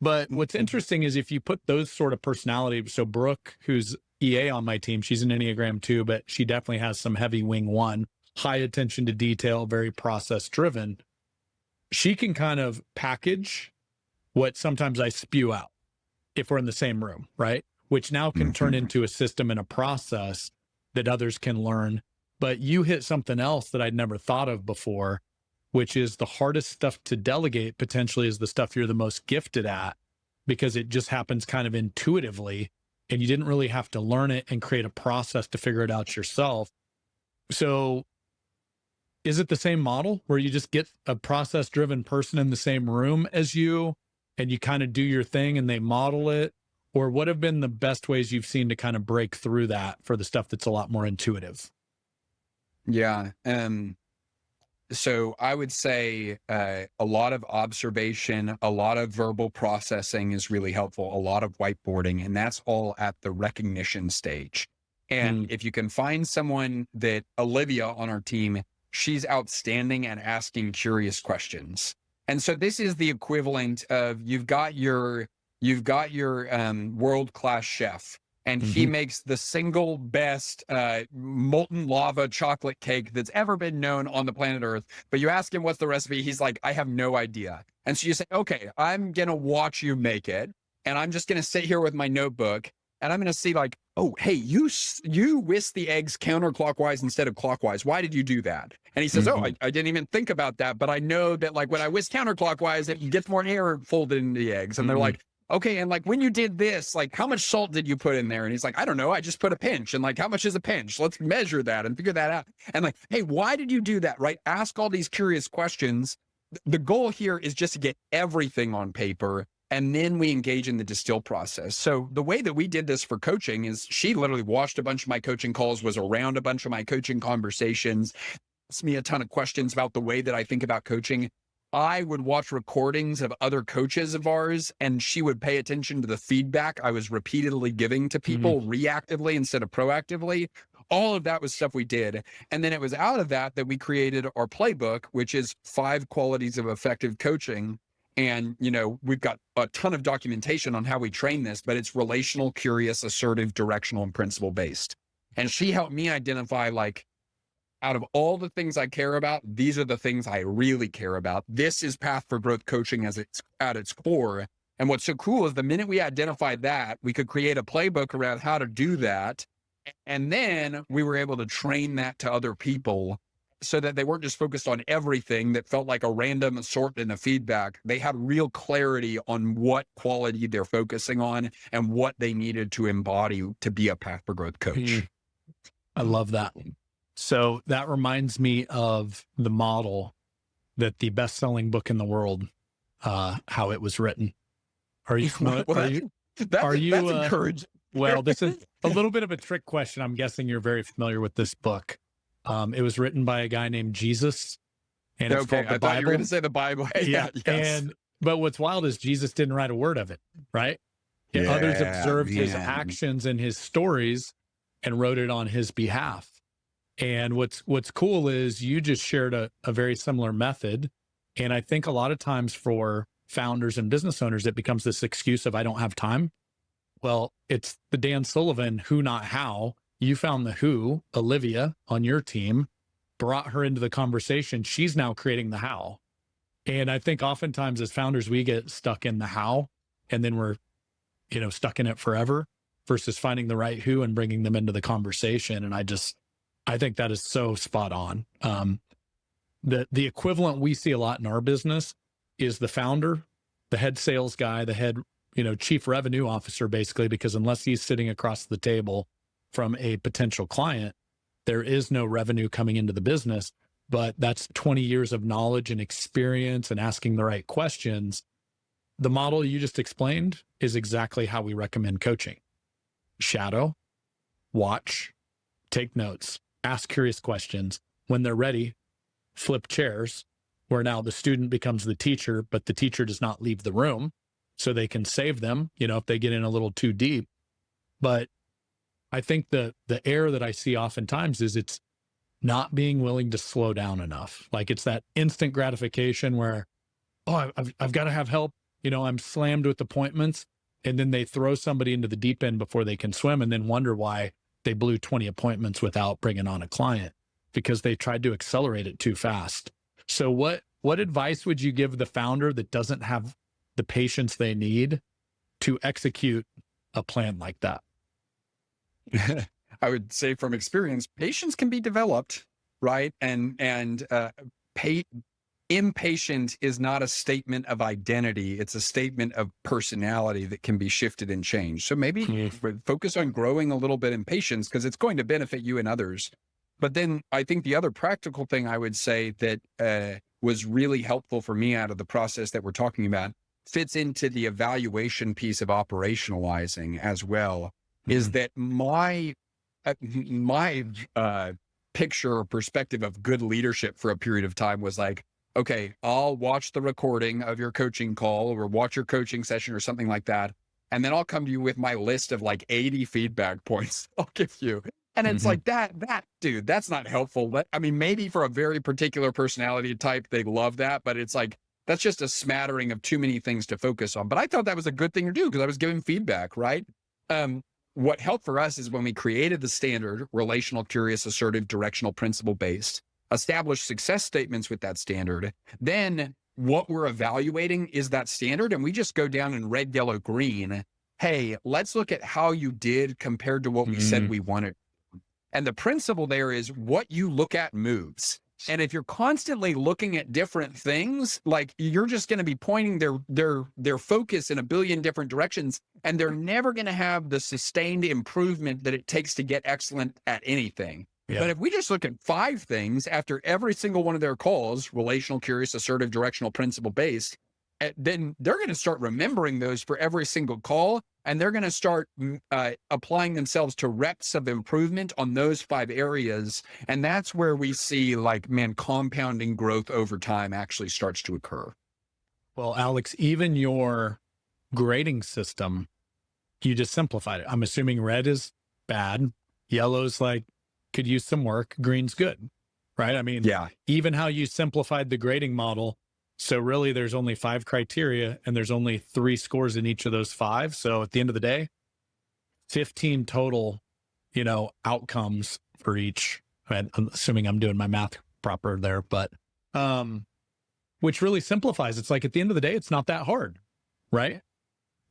Speaker 1: But what's interesting is if you put those sort of personalities, so Brooke, who's EA on my team, she's an Enneagram 2, but she definitely has some heavy wing 1, high attention to detail, very process driven. She can kind of package what sometimes I spew out if we're in the same room, right? Which now can turn into a system and a process that others can learn. But you hit something else that I'd never thought of before, which is the hardest stuff to delegate potentially is the stuff you're the most gifted at, because it just happens kind of intuitively and you didn't really have to learn it and create a process to figure it out yourself. So is it the same model where you just get a process driven person in the same room as you and you kind of do your thing and they model it? Or what have been the best ways you've seen to kind of break through that for the stuff that's a lot more intuitive?
Speaker 2: Yeah. So I would say a lot of observation, a lot of verbal processing is really helpful, a lot of whiteboarding, and that's all at the recognition stage. And if you can find someone that Olivia on our team, she's outstanding at asking curious questions. And so this is the equivalent of you've got your world-class chef, and he makes the single best molten lava chocolate cake that's ever been known on the planet Earth. But you ask him what's the recipe, he's like, I have no idea. And so you say, okay, I'm gonna watch you make it, and I'm just gonna sit here with my notebook, and I'm gonna see like, oh, hey, you whisk the eggs counterclockwise instead of clockwise. Why did you do that? And he says, oh, I didn't even think about that, but I know that like when I whisk counterclockwise, it gets more air folded into the eggs. And they're like, okay, and like when you did this, like how much salt did you put in there? And he's like, I don't know, I just put a pinch. And like, how much is a pinch? Let's measure that and figure that out. And like, hey, why did you do that? Right? Ask all these curious questions. The goal here is just to get everything on paper, and then we engage in the distill process. So the way that we did this for coaching is she literally watched a bunch of my coaching calls, was around a bunch of my coaching conversations, asked me a ton of questions about the way that I think about coaching. I would watch recordings of other coaches of ours, and she would pay attention to the feedback I was repeatedly giving to people reactively instead of proactively. All of that was stuff we did. And then it was out of that we created our playbook, which is 5 qualities of effective coaching. And, we've got a ton of documentation on how we train this, but it's relational, curious, assertive, directional, and principle based. And she helped me identify, like, out of all the things I care about, these are the things I really care about. This is Path for Growth coaching at its core. And what's so cool is the minute we identified that, we could create a playbook around how to do that. And then we were able to train that to other people so that they weren't just focused on everything that felt like a random assortment of feedback. They had real clarity on what quality they're focusing on and what they needed to embody to be a Path for Growth coach.
Speaker 1: I love that. So that reminds me of the model that the best-selling book in the world, how it was written. Are you familiar?
Speaker 2: That's encouraging.
Speaker 1: Well, this is a little bit of a trick question. I'm guessing you're very familiar with this book. It was written by a guy named Jesus, and it's called the Bible.
Speaker 2: I thought you were going to say the Bible.
Speaker 1: Yeah. Yes. But what's wild is Jesus didn't write a word of it, right? Yeah, others observed his actions and his stories and wrote it on his behalf. And what's cool is you just shared a very similar method. And I think a lot of times for founders and business owners, it becomes this excuse of, I don't have time. Well, it's the Dan Sullivan who, not how. You found the who, Olivia, on your team, brought her into the conversation. She's now creating the how. And I think oftentimes as founders, we get stuck in the how, and then we're, stuck in it forever versus finding the right who and bringing them into the conversation. And I think that is so spot on. The equivalent we see a lot in our business is the founder, the head sales guy, the head, chief revenue officer, basically, because unless he's sitting across the table from a potential client, there is no revenue coming into the business. But that's 20 years of knowledge and experience and asking the right questions. The model you just explained is exactly how we recommend coaching. Shadow, watch, take notes, ask curious questions. When they're ready, flip chairs, where now the student becomes the teacher, but the teacher does not leave the room so they can save them, if they get in a little too deep. But I think the error that I see oftentimes is it's not being willing to slow down enough. Like it's that instant gratification where, I've got to have help. I'm slammed with appointments. And then they throw somebody into the deep end before they can swim and then wonder why they blew 20 appointments without bringing on a client because they tried to accelerate it too fast. So what advice would you give the founder that doesn't have the patience they need to execute a plan like that?
Speaker 2: I would say from experience, patience can be developed, right? And impatient is not a statement of identity. It's a statement of personality that can be shifted and changed. So maybe focus on growing a little bit in patience because it's going to benefit you and others. But then I think the other practical thing I would say that was really helpful for me out of the process that we're talking about fits into the evaluation piece of operationalizing as well, is that my picture or perspective of good leadership for a period of time was like, okay, I'll watch the recording of your coaching call or watch your coaching session or something like that. And then I'll come to you with my list of like 80 feedback points I'll give you. And it's like that, dude, that's not helpful. I mean, maybe for a very particular personality type, they love that, but it's like, that's just a smattering of too many things to focus on. But I thought that was a good thing to do because I was giving feedback, right? What helped for us is when we created the standard, relational, curious, assertive, directional, principle based, established success statements with that standard. Then what we're evaluating is that standard. And we just go down in red, yellow, green. Hey, let's look at how you did compared to what we said we wanted. And the principle there is what you look at moves. And if you're constantly looking at different things, like you're just going to be pointing their focus in a billion different directions, and they're never going to have the sustained improvement that it takes to get excellent at anything. Yeah. But if we just look at 5 things after every single one of their calls, relational, curious, assertive, directional, principle based, then they're going to start remembering those for every single call. And they're going to start applying themselves to reps of improvement on those 5 areas. And that's where we see like, man, compounding growth over time actually starts to occur.
Speaker 1: Well, Alex, even your grading system, you just simplified it. I'm assuming red is bad. Yellow's like, could use some work. Green's good, right? I mean,
Speaker 2: Yeah.
Speaker 1: Even how you simplified the grading model. So really there's only 5 criteria and there's only 3 scores in each of those 5. So at the end of the day, 15 total, outcomes for each. I'm assuming I'm doing my math proper there, but, which really simplifies. It's like at the end of the day, it's not that hard, right?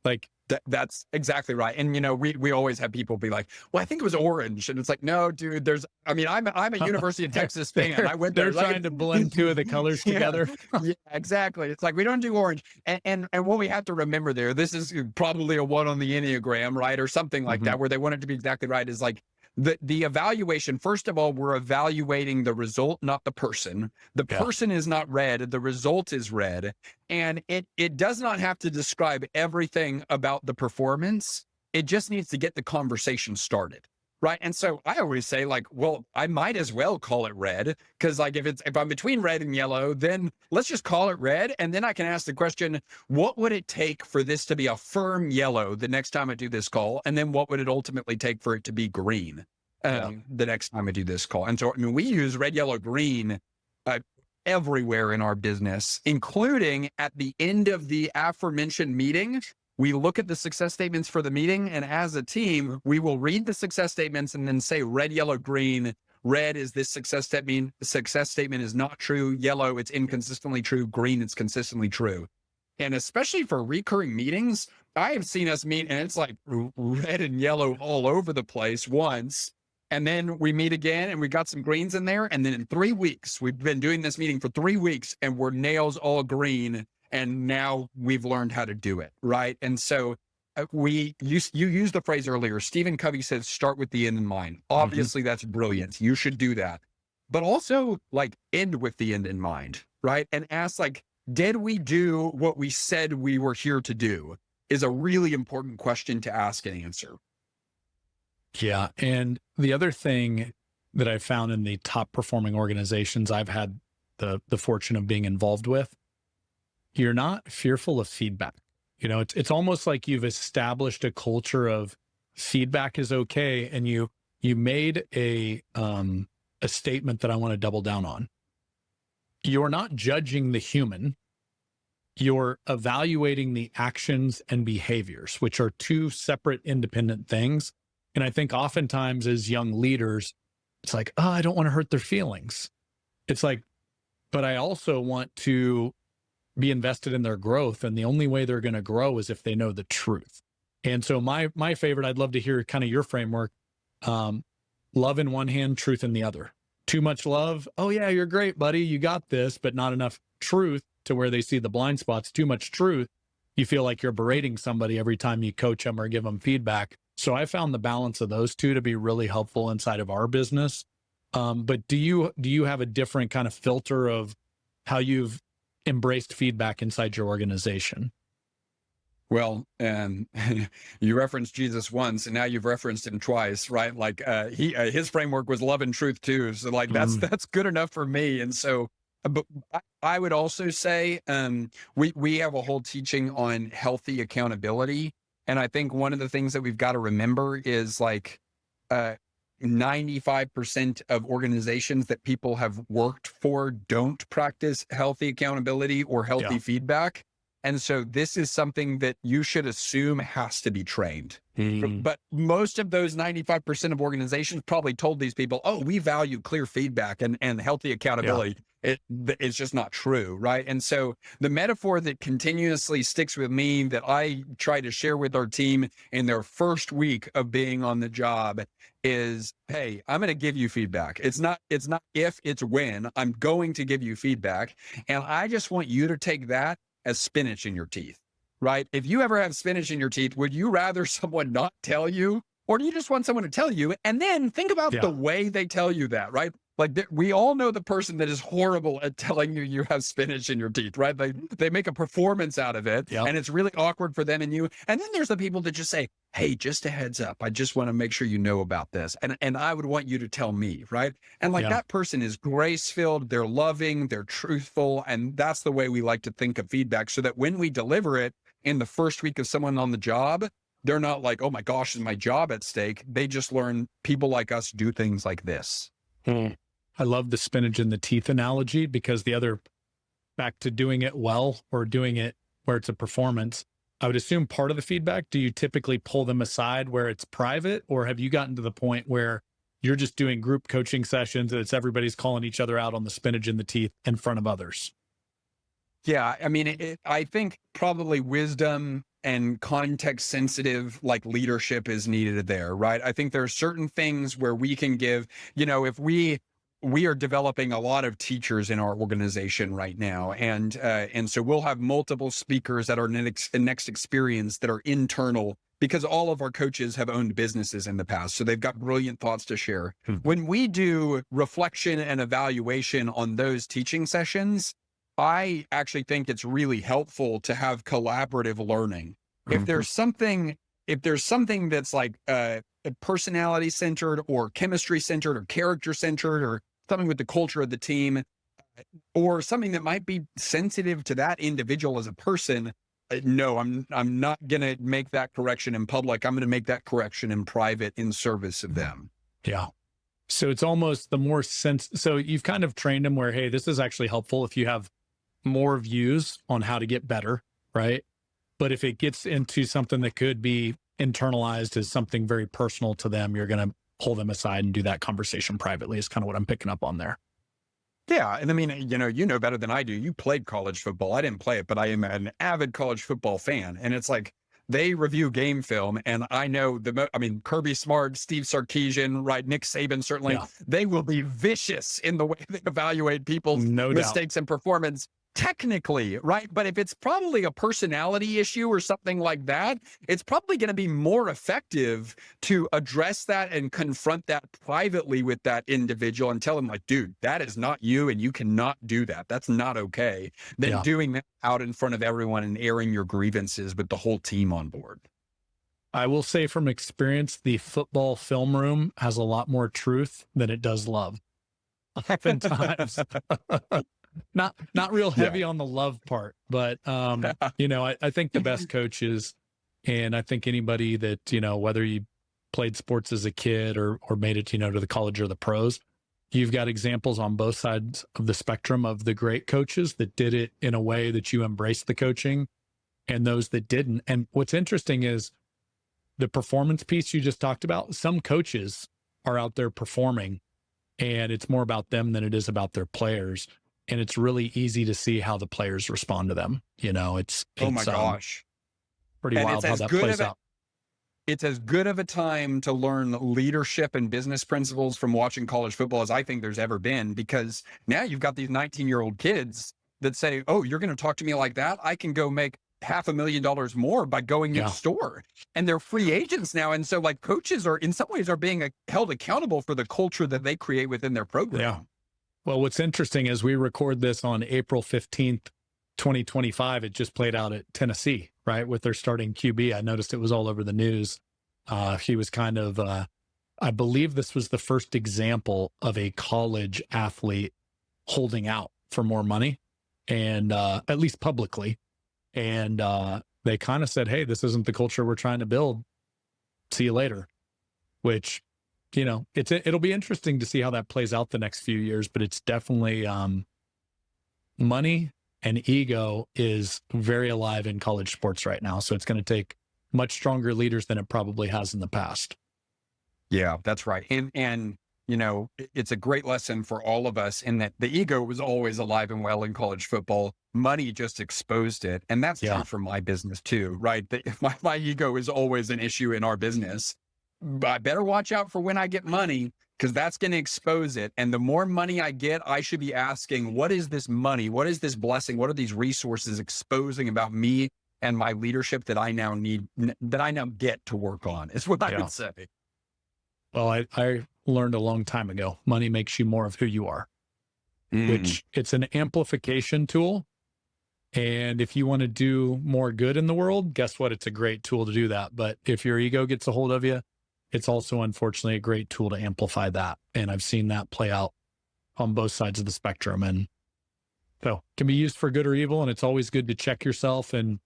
Speaker 1: Like,
Speaker 2: That's exactly right. And, we always have people be like, well, I think it was orange. And it's like, no, dude, I'm a University of Texas fan. I went there.
Speaker 1: They're trying to blend 2 of the colors together.
Speaker 2: Yeah, exactly. It's like, we don't do orange. And what we have to remember there, this is probably a 1 on the Enneagram, right? Or something like that, where they want it to be exactly right, is like, the evaluation, first of all, we're evaluating the result, not the person. The person is not red. The result is red. And it does not have to describe everything about the performance. It just needs to get the conversation started. Right. And so I always say, like, well, I might as well call it red, because like if I'm between red and yellow, then let's just call it red. And then I can ask the question, what would it take for this to be a firm yellow the next time I do this call? And then what would it ultimately take for it to be green the next time I do this call? And so, we use red, yellow, green everywhere in our business, including at the end of the aforementioned meeting. We look at the success statements for the meeting, and as a team, we will read the success statements and then say red, yellow, green. Red is this success statement. The success statement is not true. Yellow, it's inconsistently true. Green, it's consistently true. And especially for recurring meetings, I have seen us meet and it's like red and yellow all over the place once. And then we meet again and we got some greens in there. And then in 3 weeks, we've been doing this meeting for 3 weeks and we're nails all green. And now we've learned how to do it, right? And so you used the phrase earlier. Stephen Covey says, start with the end in mind. Obviously, that's brilliant. You should do that. But also, like, end with the end in mind, right? And ask, like, did we do what we said we were here to do? Is a really important question to ask and answer.
Speaker 1: Yeah. And the other thing that I found in the top performing organizations I've had the fortune of being involved with, you're not fearful of feedback. It's almost like you've established a culture of feedback is okay. And you made a statement that I want to double down on. You're not judging the human. You're evaluating the actions and behaviors, which are 2 separate independent things. And I think oftentimes as young leaders, it's like, oh, I don't want to hurt their feelings. It's like, but I also want to be invested in their growth. And the only way they're going to grow is if they know the truth. And so my favorite, I'd love to hear kind of your framework. Love in one hand, truth in the other. Too much love. Oh yeah, you're great, buddy. You got this, but not enough truth to where they see the blind spots. Too much truth. You feel like you're berating somebody every time you coach them or give them feedback. So I found the balance of those 2 to be really helpful inside of our business. But do you have a different kind of filter of how you've embraced feedback inside your organization?
Speaker 2: Well, you referenced Jesus once, and now you've referenced him twice, right? Like his framework was love and truth too. So like that's good enough for me. And so, but I would also say we have a whole teaching on healthy accountability, and I think one of the things that we've got to remember is like 95% of organizations that people have worked for don't practice healthy accountability or healthy feedback. And so this is something that you should assume has to be trained. But most of those 95% of organizations probably told these people, oh, we value clear feedback and healthy accountability. It's just not true, right? And so the metaphor that continuously sticks with me that I try to share with our team in their first week of being on the job is, hey, I'm going to give you feedback. It's not if, it's when. I'm going to give you feedback. And I just want you to take that as spinach in your teeth, right? If you ever have spinach in your teeth, would you rather someone not tell you, or do you just want someone to tell you? And then think about the way they tell you that, right? Like we all know the person that is horrible at telling you have spinach in your teeth, right? They make a performance out of it,
Speaker 1: Yep.
Speaker 2: and it's really awkward for them and you. And then there's the people that just say, hey, just a heads up, I just want to make sure you know about this. And I would want you to tell me, right? And like that person is grace-filled, they're loving, they're truthful. And that's the way we like to think of feedback, so that when we deliver it in the first week of someone on the job, they're not like, oh my gosh, is my job at stake? They just learn people like us do things like this.
Speaker 1: I love the spinach in the teeth analogy, because the other, back to doing it well or doing it where it's a performance, I would assume part of the feedback, do you typically pull them aside where it's private, or have you gotten to the point where you're just doing group coaching sessions and it's everybody's calling each other out on the spinach in the teeth in front of others?
Speaker 2: Yeah. I mean, I think probably wisdom and context sensitive like leadership is needed there, right? I think there are certain things where we can give, if we are developing a lot of teachers in our organization right now. And so we'll have multiple speakers that are next experience that are internal, because all of our coaches have owned businesses in the past. So they've got brilliant thoughts to share. When we do reflection and evaluation on those teaching sessions, I actually think it's really helpful to have collaborative learning. If there's something that's like personality centered or chemistry centered or character centered, or something with the culture of the team, or something that might be sensitive to that individual as a person, no, I'm not going to make that correction in public. I'm going to make that correction in private in service of them.
Speaker 1: Yeah. So it's almost the more so you've kind of trained them where, hey, this is actually helpful if you have more views on how to get better, right? But if it gets into something that could be internalized as something very personal to them, you're going to pull them aside and do that conversation privately, is kind of what I'm picking up on there.
Speaker 2: Yeah. And I mean, you know better than I do. You played college football. I didn't play it, but I am an avid college football fan. And it's like, they review game film, and I know Kirby Smart, Steve Sarkisian, right? Nick Saban, certainly, they will be vicious in the way they evaluate people's mistakes and performance. Technically, right? But if it's probably a personality issue or something like that, it's probably going to be more effective to address that and confront that privately with that individual and tell them, like, dude, that is not you, and you cannot do that. That's not okay. Than doing that out in front of everyone and airing your grievances with the whole team on board.
Speaker 1: I will say from experience, the football film room has a lot more truth than it does love. Oftentimes. Not real heavy on the love part, but, I think the best coaches, and I think anybody that, whether you played sports as a kid or made it, to the college or the pros, you've got examples on both sides of the spectrum of the great coaches that did it in a way that you embraced the coaching, and those that didn't. And what's interesting is the performance piece you just talked about. Some coaches are out there performing, and it's more about them than it is about their players. And it's really easy to see how the players respond to them. It's
Speaker 2: oh my gosh,
Speaker 1: pretty wild how that plays out.
Speaker 2: It's as good of a time to learn leadership and business principles from watching college football as I think there's ever been, because now you've got these 19-year-old kids that say, oh, you're going to talk to me like that? I can go make $500,000 more by going in store. And they're free agents now. And so like coaches are in some ways are being held accountable for the culture that they create within their program.
Speaker 1: Yeah. Well, what's interesting is we record this on April 15th, 2025. It just played out at Tennessee, right? With their starting QB. I noticed it was all over the news. He was kind of, I believe this was the first example of a college athlete holding out for more money, and at least publicly. And they kind of said, hey, this isn't the culture we're trying to build. See you later, which, it'll be interesting to see how that plays out the next few years, but it's definitely money and ego is very alive in college sports right now. So it's going to take much stronger leaders than it probably has in the past.
Speaker 2: Yeah, that's right. And it's a great lesson for all of us in that the ego was always alive and well in college football. Money just exposed it. And that's true for my business too, right? My ego is always an issue in our business. I better watch out for when I get money, because that's going to expose it. And the more money I get, I should be asking, what is this money? What is this blessing? What are these resources exposing about me and my leadership that I now need, that I now get to work on, is what I would say.
Speaker 1: Well, I learned a long time ago. Money makes you more of who you are, which it's an amplification tool. And if you want to do more good in the world, guess what? It's a great tool to do that. But if your ego gets a hold of you, it's also unfortunately a great tool to amplify that. And I've seen that play out on both sides of the spectrum. And so it can be used for good or evil. And it's always good to check yourself and,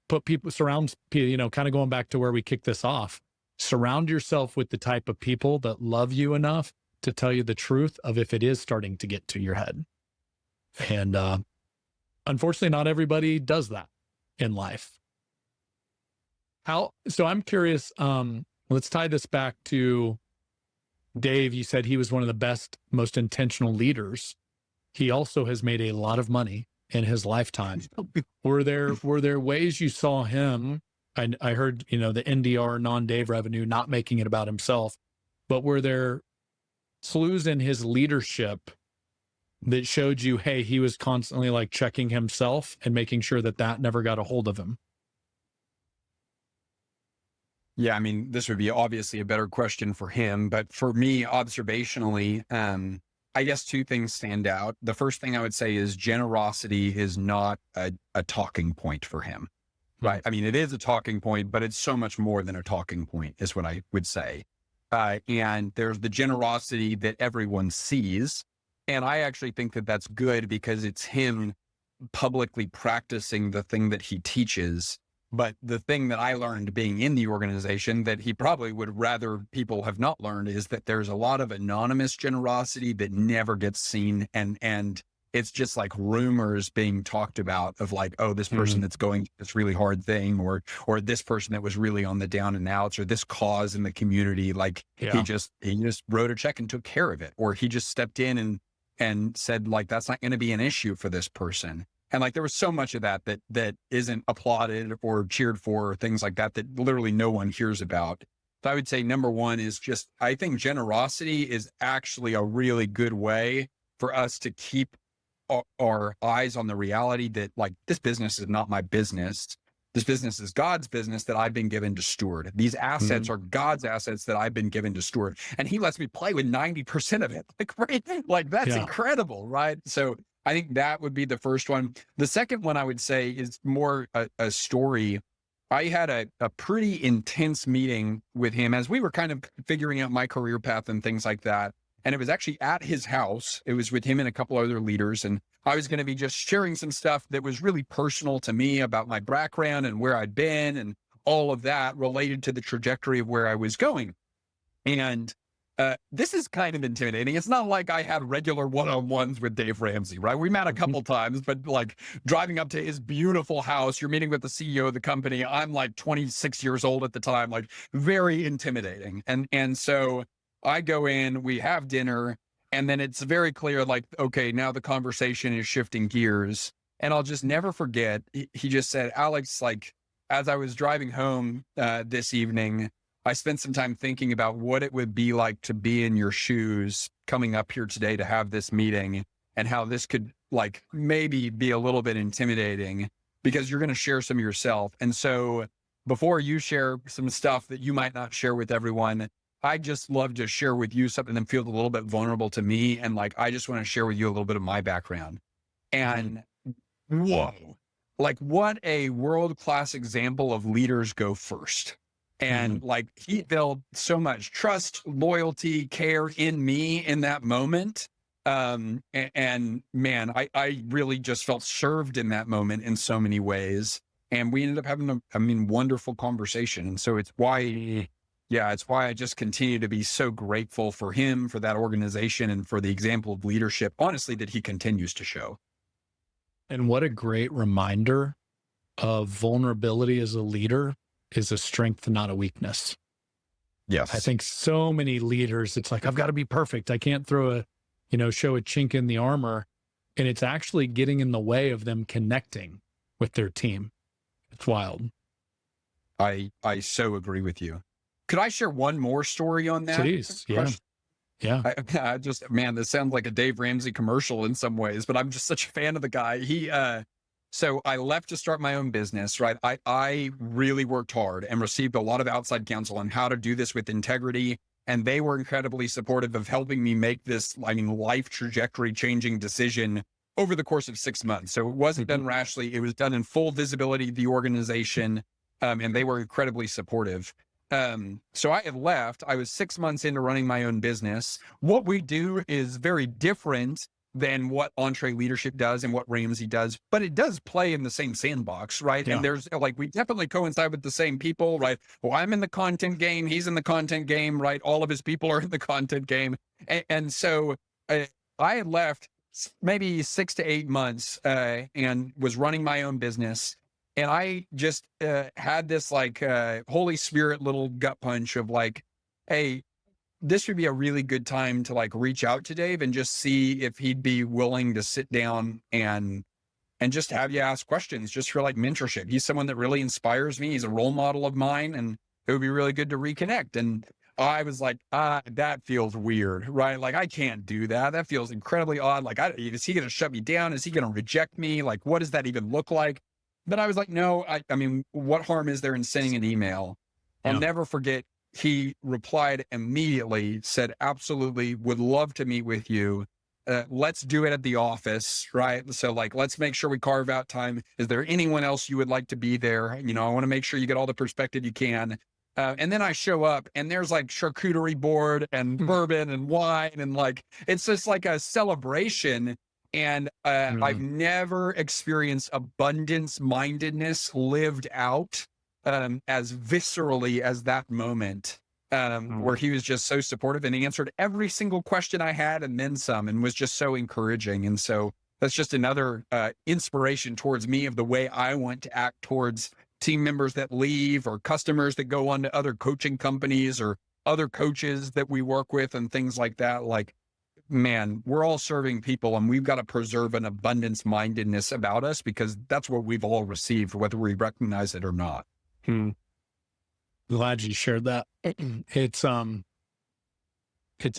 Speaker 1: put people, kind of going back to where we kicked this off, surround yourself with the type of people that love you enough to tell you the truth of if it is starting to get to your head. And, unfortunately, not everybody does that in life. So I'm curious, let's tie this back to Dave. You said he was one of the best, most intentional leaders. He also has made a lot of money in his lifetime. Were there ways you saw him? I heard, the NDR, non-Dave revenue, not making it about himself, but were there clues in his leadership that showed you, hey, he was constantly like checking himself and making sure that never got a hold of him?
Speaker 2: Yeah, I mean, this would be obviously a better question for him, but for me, observationally, I guess two things stand out. The first thing I would say is generosity is not a talking point for him, right? I mean, it is a talking point, but it's so much more than a talking point is what I would say. And there's the generosity that everyone sees. And I actually think that that's good because it's him publicly practicing the thing that he teaches. But the thing that I learned being in the organization that he probably would rather people have not learned is that there's a lot of anonymous generosity that never gets seen. And it's just like rumors being talked about of like, oh, this person that's going through this really hard thing, or this person that was really on the down and outs, or this cause in the community. Like he just wrote a check and took care of it, or he just stepped in and said like, that's not going to be an issue for this person. And like, there was so much of that isn't applauded or cheered for, or things like that literally no one hears about. So I would say number one is just, I think generosity is actually a really good way for us to keep our eyes on the reality that like, this business is not my business. This business is God's business that I've been given to steward. These assets are God's assets that I've been given to steward. And he lets me play with 90% of it. Like, right? Like that's incredible, right? So I think that would be the first one. The second one I would say is more a story. I had a pretty intense meeting with him as we were kind of figuring out my career path and things like that. And it was actually at his house. It was with him and a couple other leaders. And I was going to be just sharing some stuff that was really personal to me about my background and where I'd been and all of that related to the trajectory of where I was going. And this is kind of intimidating. It's not like I had regular one-on-ones with Dave Ramsey, right? We met a couple times, but like driving up to his beautiful house, you're meeting with the CEO of the company. I'm like 26 years old at the time, like very intimidating. And so I go in, we have dinner, and then it's very clear, like, okay, now the conversation is shifting gears. And I'll just never forget, he just said, Alex, like, as I was driving home this evening, I spent some time thinking about what it would be like to be in your shoes coming up here today to have this meeting, and how this could like maybe be a little bit intimidating because you're going to share some of yourself. And so before you share some stuff that you might not share with everyone, I just love to share with you something that feels a little bit vulnerable to me. And like, I just want to share with you a little bit of my background. And whoa, like what a world-class example of leaders go first. And like he built so much trust, loyalty, care in me in that moment. And man, I really just felt served in that moment in so many ways. And we ended up having wonderful conversation. And so it's why I just continue to be so grateful for him, for that organization, and for the example of leadership, honestly, that he continues to show.
Speaker 1: And what a great reminder of vulnerability as a leader is a strength, not a weakness.
Speaker 2: Yes.
Speaker 1: I think so many leaders, it's like, I've got to be perfect. I can't show a chink in the armor. And it's actually getting in the way of them connecting with their team. It's wild.
Speaker 2: I so agree with you. Could I share one more story on that?
Speaker 1: Please. Yeah.
Speaker 2: I just, man, this sounds like a Dave Ramsey commercial in some ways, but I'm just such a fan of the guy. So I left to start my own business, right? I really worked hard and received a lot of outside counsel on how to do this with integrity And they were incredibly supportive of helping me make this, life trajectory changing decision over the course of 6 months. So it wasn't done rashly. It was done in full visibility of the organization. And they were incredibly supportive. So I had left. I was 6 months into running my own business. What we do is very different than what EntreLeadership does and what Ramsey does, but it does play in the same sandbox, right? Yeah. And there's we definitely coincide with the same people, right? Well, I'm in the content game. He's in the content game, right? All of his people are in the content game. And so I had left maybe 6 to 8 months and was running my own business. And I just had this Holy Spirit little gut punch of hey, this would be a really good time to reach out to Dave and just see if he'd be willing to sit down and just have you ask questions just for mentorship. He's someone that really inspires me. He's a role model of mine, and it would be really good to reconnect. And I was that feels weird, right? I can't do that. That feels incredibly odd. Is he going to shut me down? Is he going to reject me? What does that even look like? But I was no, I mean, what harm is there in sending an email? I'll never forget. He replied immediately, said, absolutely, would love to meet with you. Let's do it at the office, right? So let's make sure we carve out time. Is there anyone else you would like to be there? I want to make sure you get all the perspective you can. And then I show up and there's charcuterie board and bourbon and wine. And it's just a celebration. And I've never experienced abundance mindedness lived out as viscerally as that moment, where he was just so supportive and he answered every single question I had and then some, and was just so encouraging. And so that's just another inspiration towards me of the way I want to act towards team members that leave, or customers that go on to other coaching companies, or other coaches that we work with and things like that. Man, we're all serving people, and we've got to preserve an abundance mindedness about us, because that's what we've all received, whether we recognize it or not.
Speaker 1: Glad you shared that. It's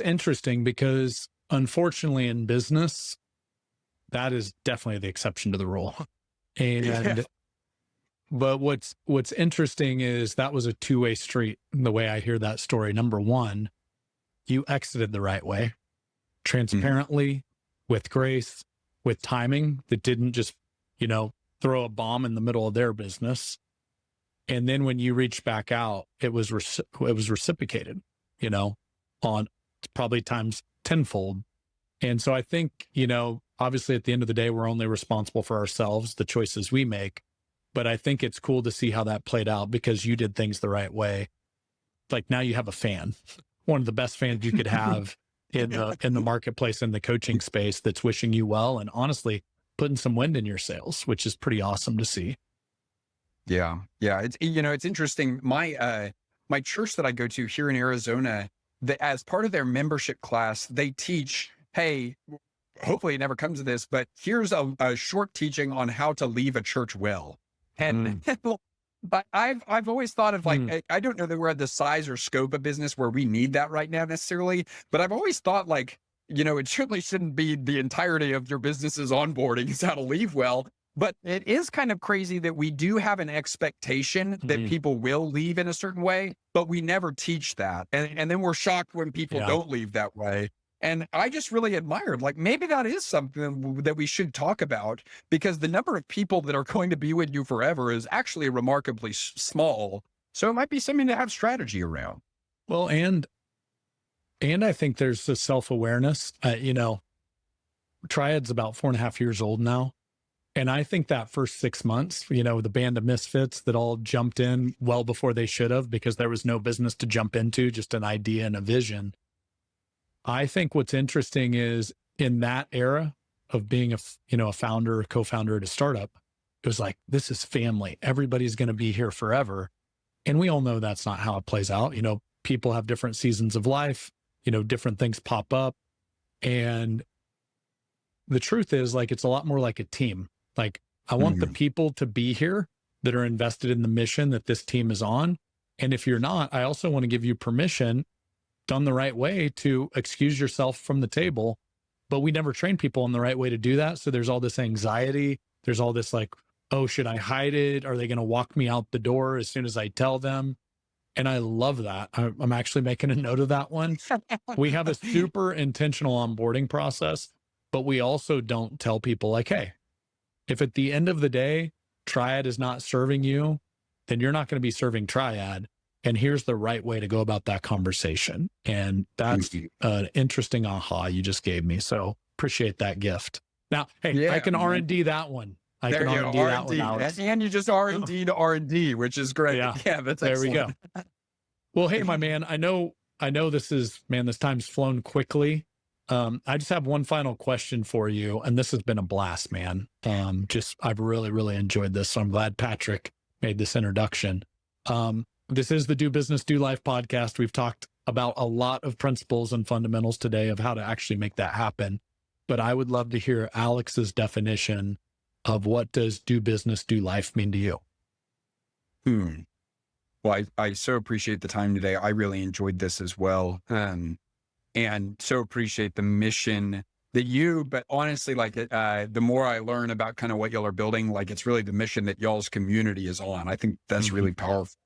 Speaker 1: interesting because unfortunately in business, that is definitely the exception to the rule. And but what's interesting is that was a two-way street. The way I hear that story, number one, you exited the right way, transparently, with grace, with timing, that didn't just, throw a bomb in the middle of their business. And then when you reached back out, it was reciprocated, on probably times tenfold. And so I think, obviously at the end of the day, we're only responsible for ourselves, the choices we make. But I think it's cool to see how that played out, because you did things the right way. Now you have a fan, one of the best fans you could have in the marketplace, in the coaching space, that's wishing you well and honestly putting some wind in your sails, which is pretty awesome to see.
Speaker 2: Yeah. It's, it's interesting. My church that I go to here in Arizona, as part of their membership class, they teach, hey, hopefully it never comes to this, but here's a short teaching on how to leave a church well. And, but I've always thought of I don't know that we're at the size or scope of business where we need that right now necessarily, but I've always thought it certainly shouldn't be the entirety of your business's onboarding is how to leave well. But it is kind of crazy that we do have an expectation that people will leave in a certain way, but we never teach that. And then we're shocked when people don't leave that way. And I just really admired, maybe that is something that we should talk about, because the number of people that are going to be with you forever is actually remarkably small. So it might be something to have strategy around.
Speaker 1: Well, and I think there's the self-awareness, Triad's about 4.5 years old now. And I think that first 6 months, the band of misfits that all jumped in well before they should have, because there was no business to jump into, just an idea and a vision. I think what's interesting is in that era of being a founder or co-founder at a startup, it was this is family. Everybody's going to be here forever. And we all know that's not how it plays out. People have different seasons of life, different things pop up. And the truth is it's a lot more like a team. I want the people to be here that are invested in the mission that this team is on. And if you're not, I also want to give you permission, done the right way, to excuse yourself from the table. But we never train people in the right way to do that. So there's all this anxiety. There's all this oh, should I hide it? Are they going to walk me out the door as soon as I tell them? And I love that. I'm actually making a note of that one. We have a super intentional onboarding process, but we also don't tell people like, hey, if at the end of the day, Triad is not serving you, then you're not going to be serving Triad. And here's the right way to go about that conversation. And that's an interesting aha you just gave me. So appreciate that gift. Now, hey,
Speaker 2: Yeah,
Speaker 1: I can
Speaker 2: man.
Speaker 1: R&D that one. I
Speaker 2: There
Speaker 1: can
Speaker 2: you
Speaker 1: R&D
Speaker 2: go,
Speaker 1: that one,
Speaker 2: R&D.
Speaker 1: Alex.
Speaker 2: And you just R&D to R&D, which is great.
Speaker 1: Yeah.
Speaker 2: Yeah, that's
Speaker 1: There we
Speaker 2: excellent.
Speaker 1: go. Well, hey, my man, I know this time's flown quickly. I just have one final question for you, and this has been a blast, man. I've really, really enjoyed this. So I'm glad Patrick made this introduction. This is the Do Business, Do Life podcast. We've talked about a lot of principles and fundamentals today of how to actually make that happen. But I would love to hear Alex's definition of what does do business, do life mean to you?
Speaker 2: Well, I so appreciate the time today. I really enjoyed this as well. And so appreciate the mission that but honestly, like the more I learn about kind of what y'all are building, like it's really the mission that y'all's community is on. I think that's really powerful.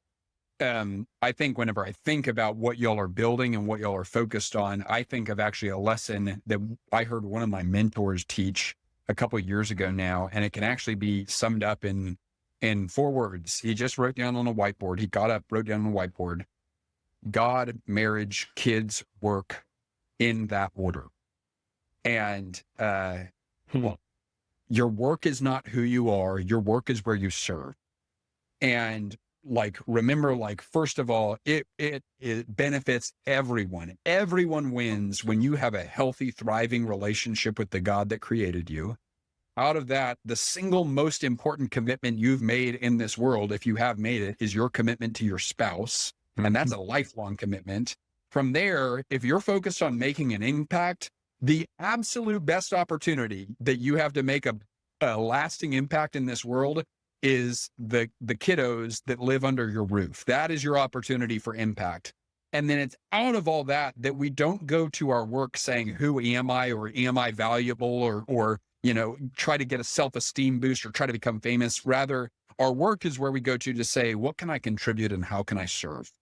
Speaker 2: I think whenever I think about what y'all are building and what y'all are focused on, I think of actually a lesson that I heard one of my mentors teach a couple of years ago now, and it can actually be summed up in 4 words. He just wrote down on a whiteboard. He got up, wrote down on a whiteboard, God, marriage, kids, work, in that order. And your work is not who you are. Your work is where you serve. And like, remember, like, first of all, it benefits everyone. Everyone wins when you have a healthy, thriving relationship with the God that created you. Out of that, the single most important commitment you've made in this world, if you have made it, is your commitment to your spouse. And that's a lifelong commitment. From there, if you're focused on making an impact, the absolute best opportunity that you have to make a lasting impact in this world is the kiddos that live under your roof. That is your opportunity for impact. And then it's out of all that we don't go to our work saying, who am I, or am I valuable, or try to get a self-esteem boost or try to become famous. Rather, our work is where we go to say, what can I contribute and how can I serve?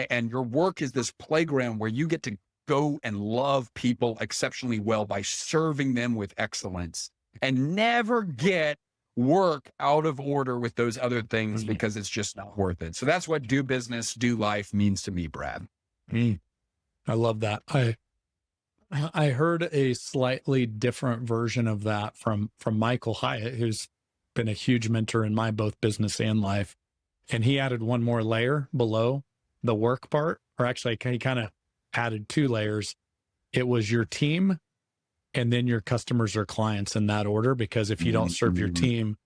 Speaker 2: And your work is this playground where you get to go and love people exceptionally well by serving them with excellence, and never get work out of order with those other things because it's just not worth it. So that's what do business, do life means to me, Brad.
Speaker 1: I love that. I heard a slightly different version of that from Michael Hyatt, who's been a huge mentor in my both business and life. And he added one more layer below the work part, or actually he kind of added 2 layers. It was your team and then your customers or clients in that order, because if you don't serve your team,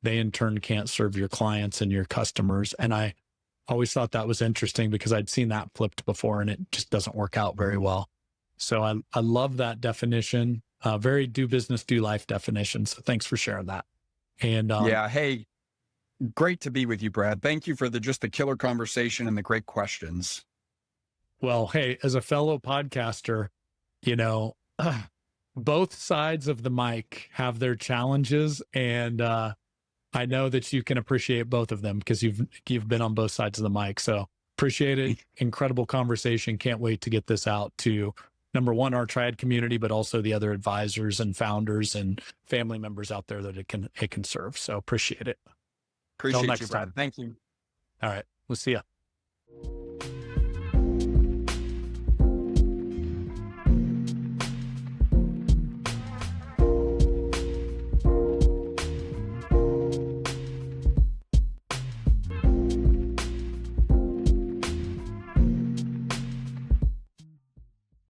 Speaker 1: they in turn can't serve your clients and your customers. And I always thought that was interesting because I'd seen that flipped before and it just doesn't work out very well. So I love that definition, very do business, do life definition. So thanks for sharing that. And
Speaker 2: hey, great to be with you, Brad. Thank you for the killer conversation and the great questions.
Speaker 1: Well, hey, as a fellow podcaster, both sides of the mic have their challenges, and I know that you can appreciate both of them because you've been on both sides of the mic. So appreciate it. Incredible conversation. Can't wait to get this out to, number one, our Triad community, but also the other advisors and founders and family members out there that it can serve. So appreciate it.
Speaker 2: Appreciate
Speaker 1: next
Speaker 2: you, Brad.
Speaker 1: time.
Speaker 2: Thank you.
Speaker 1: All right. We'll see ya.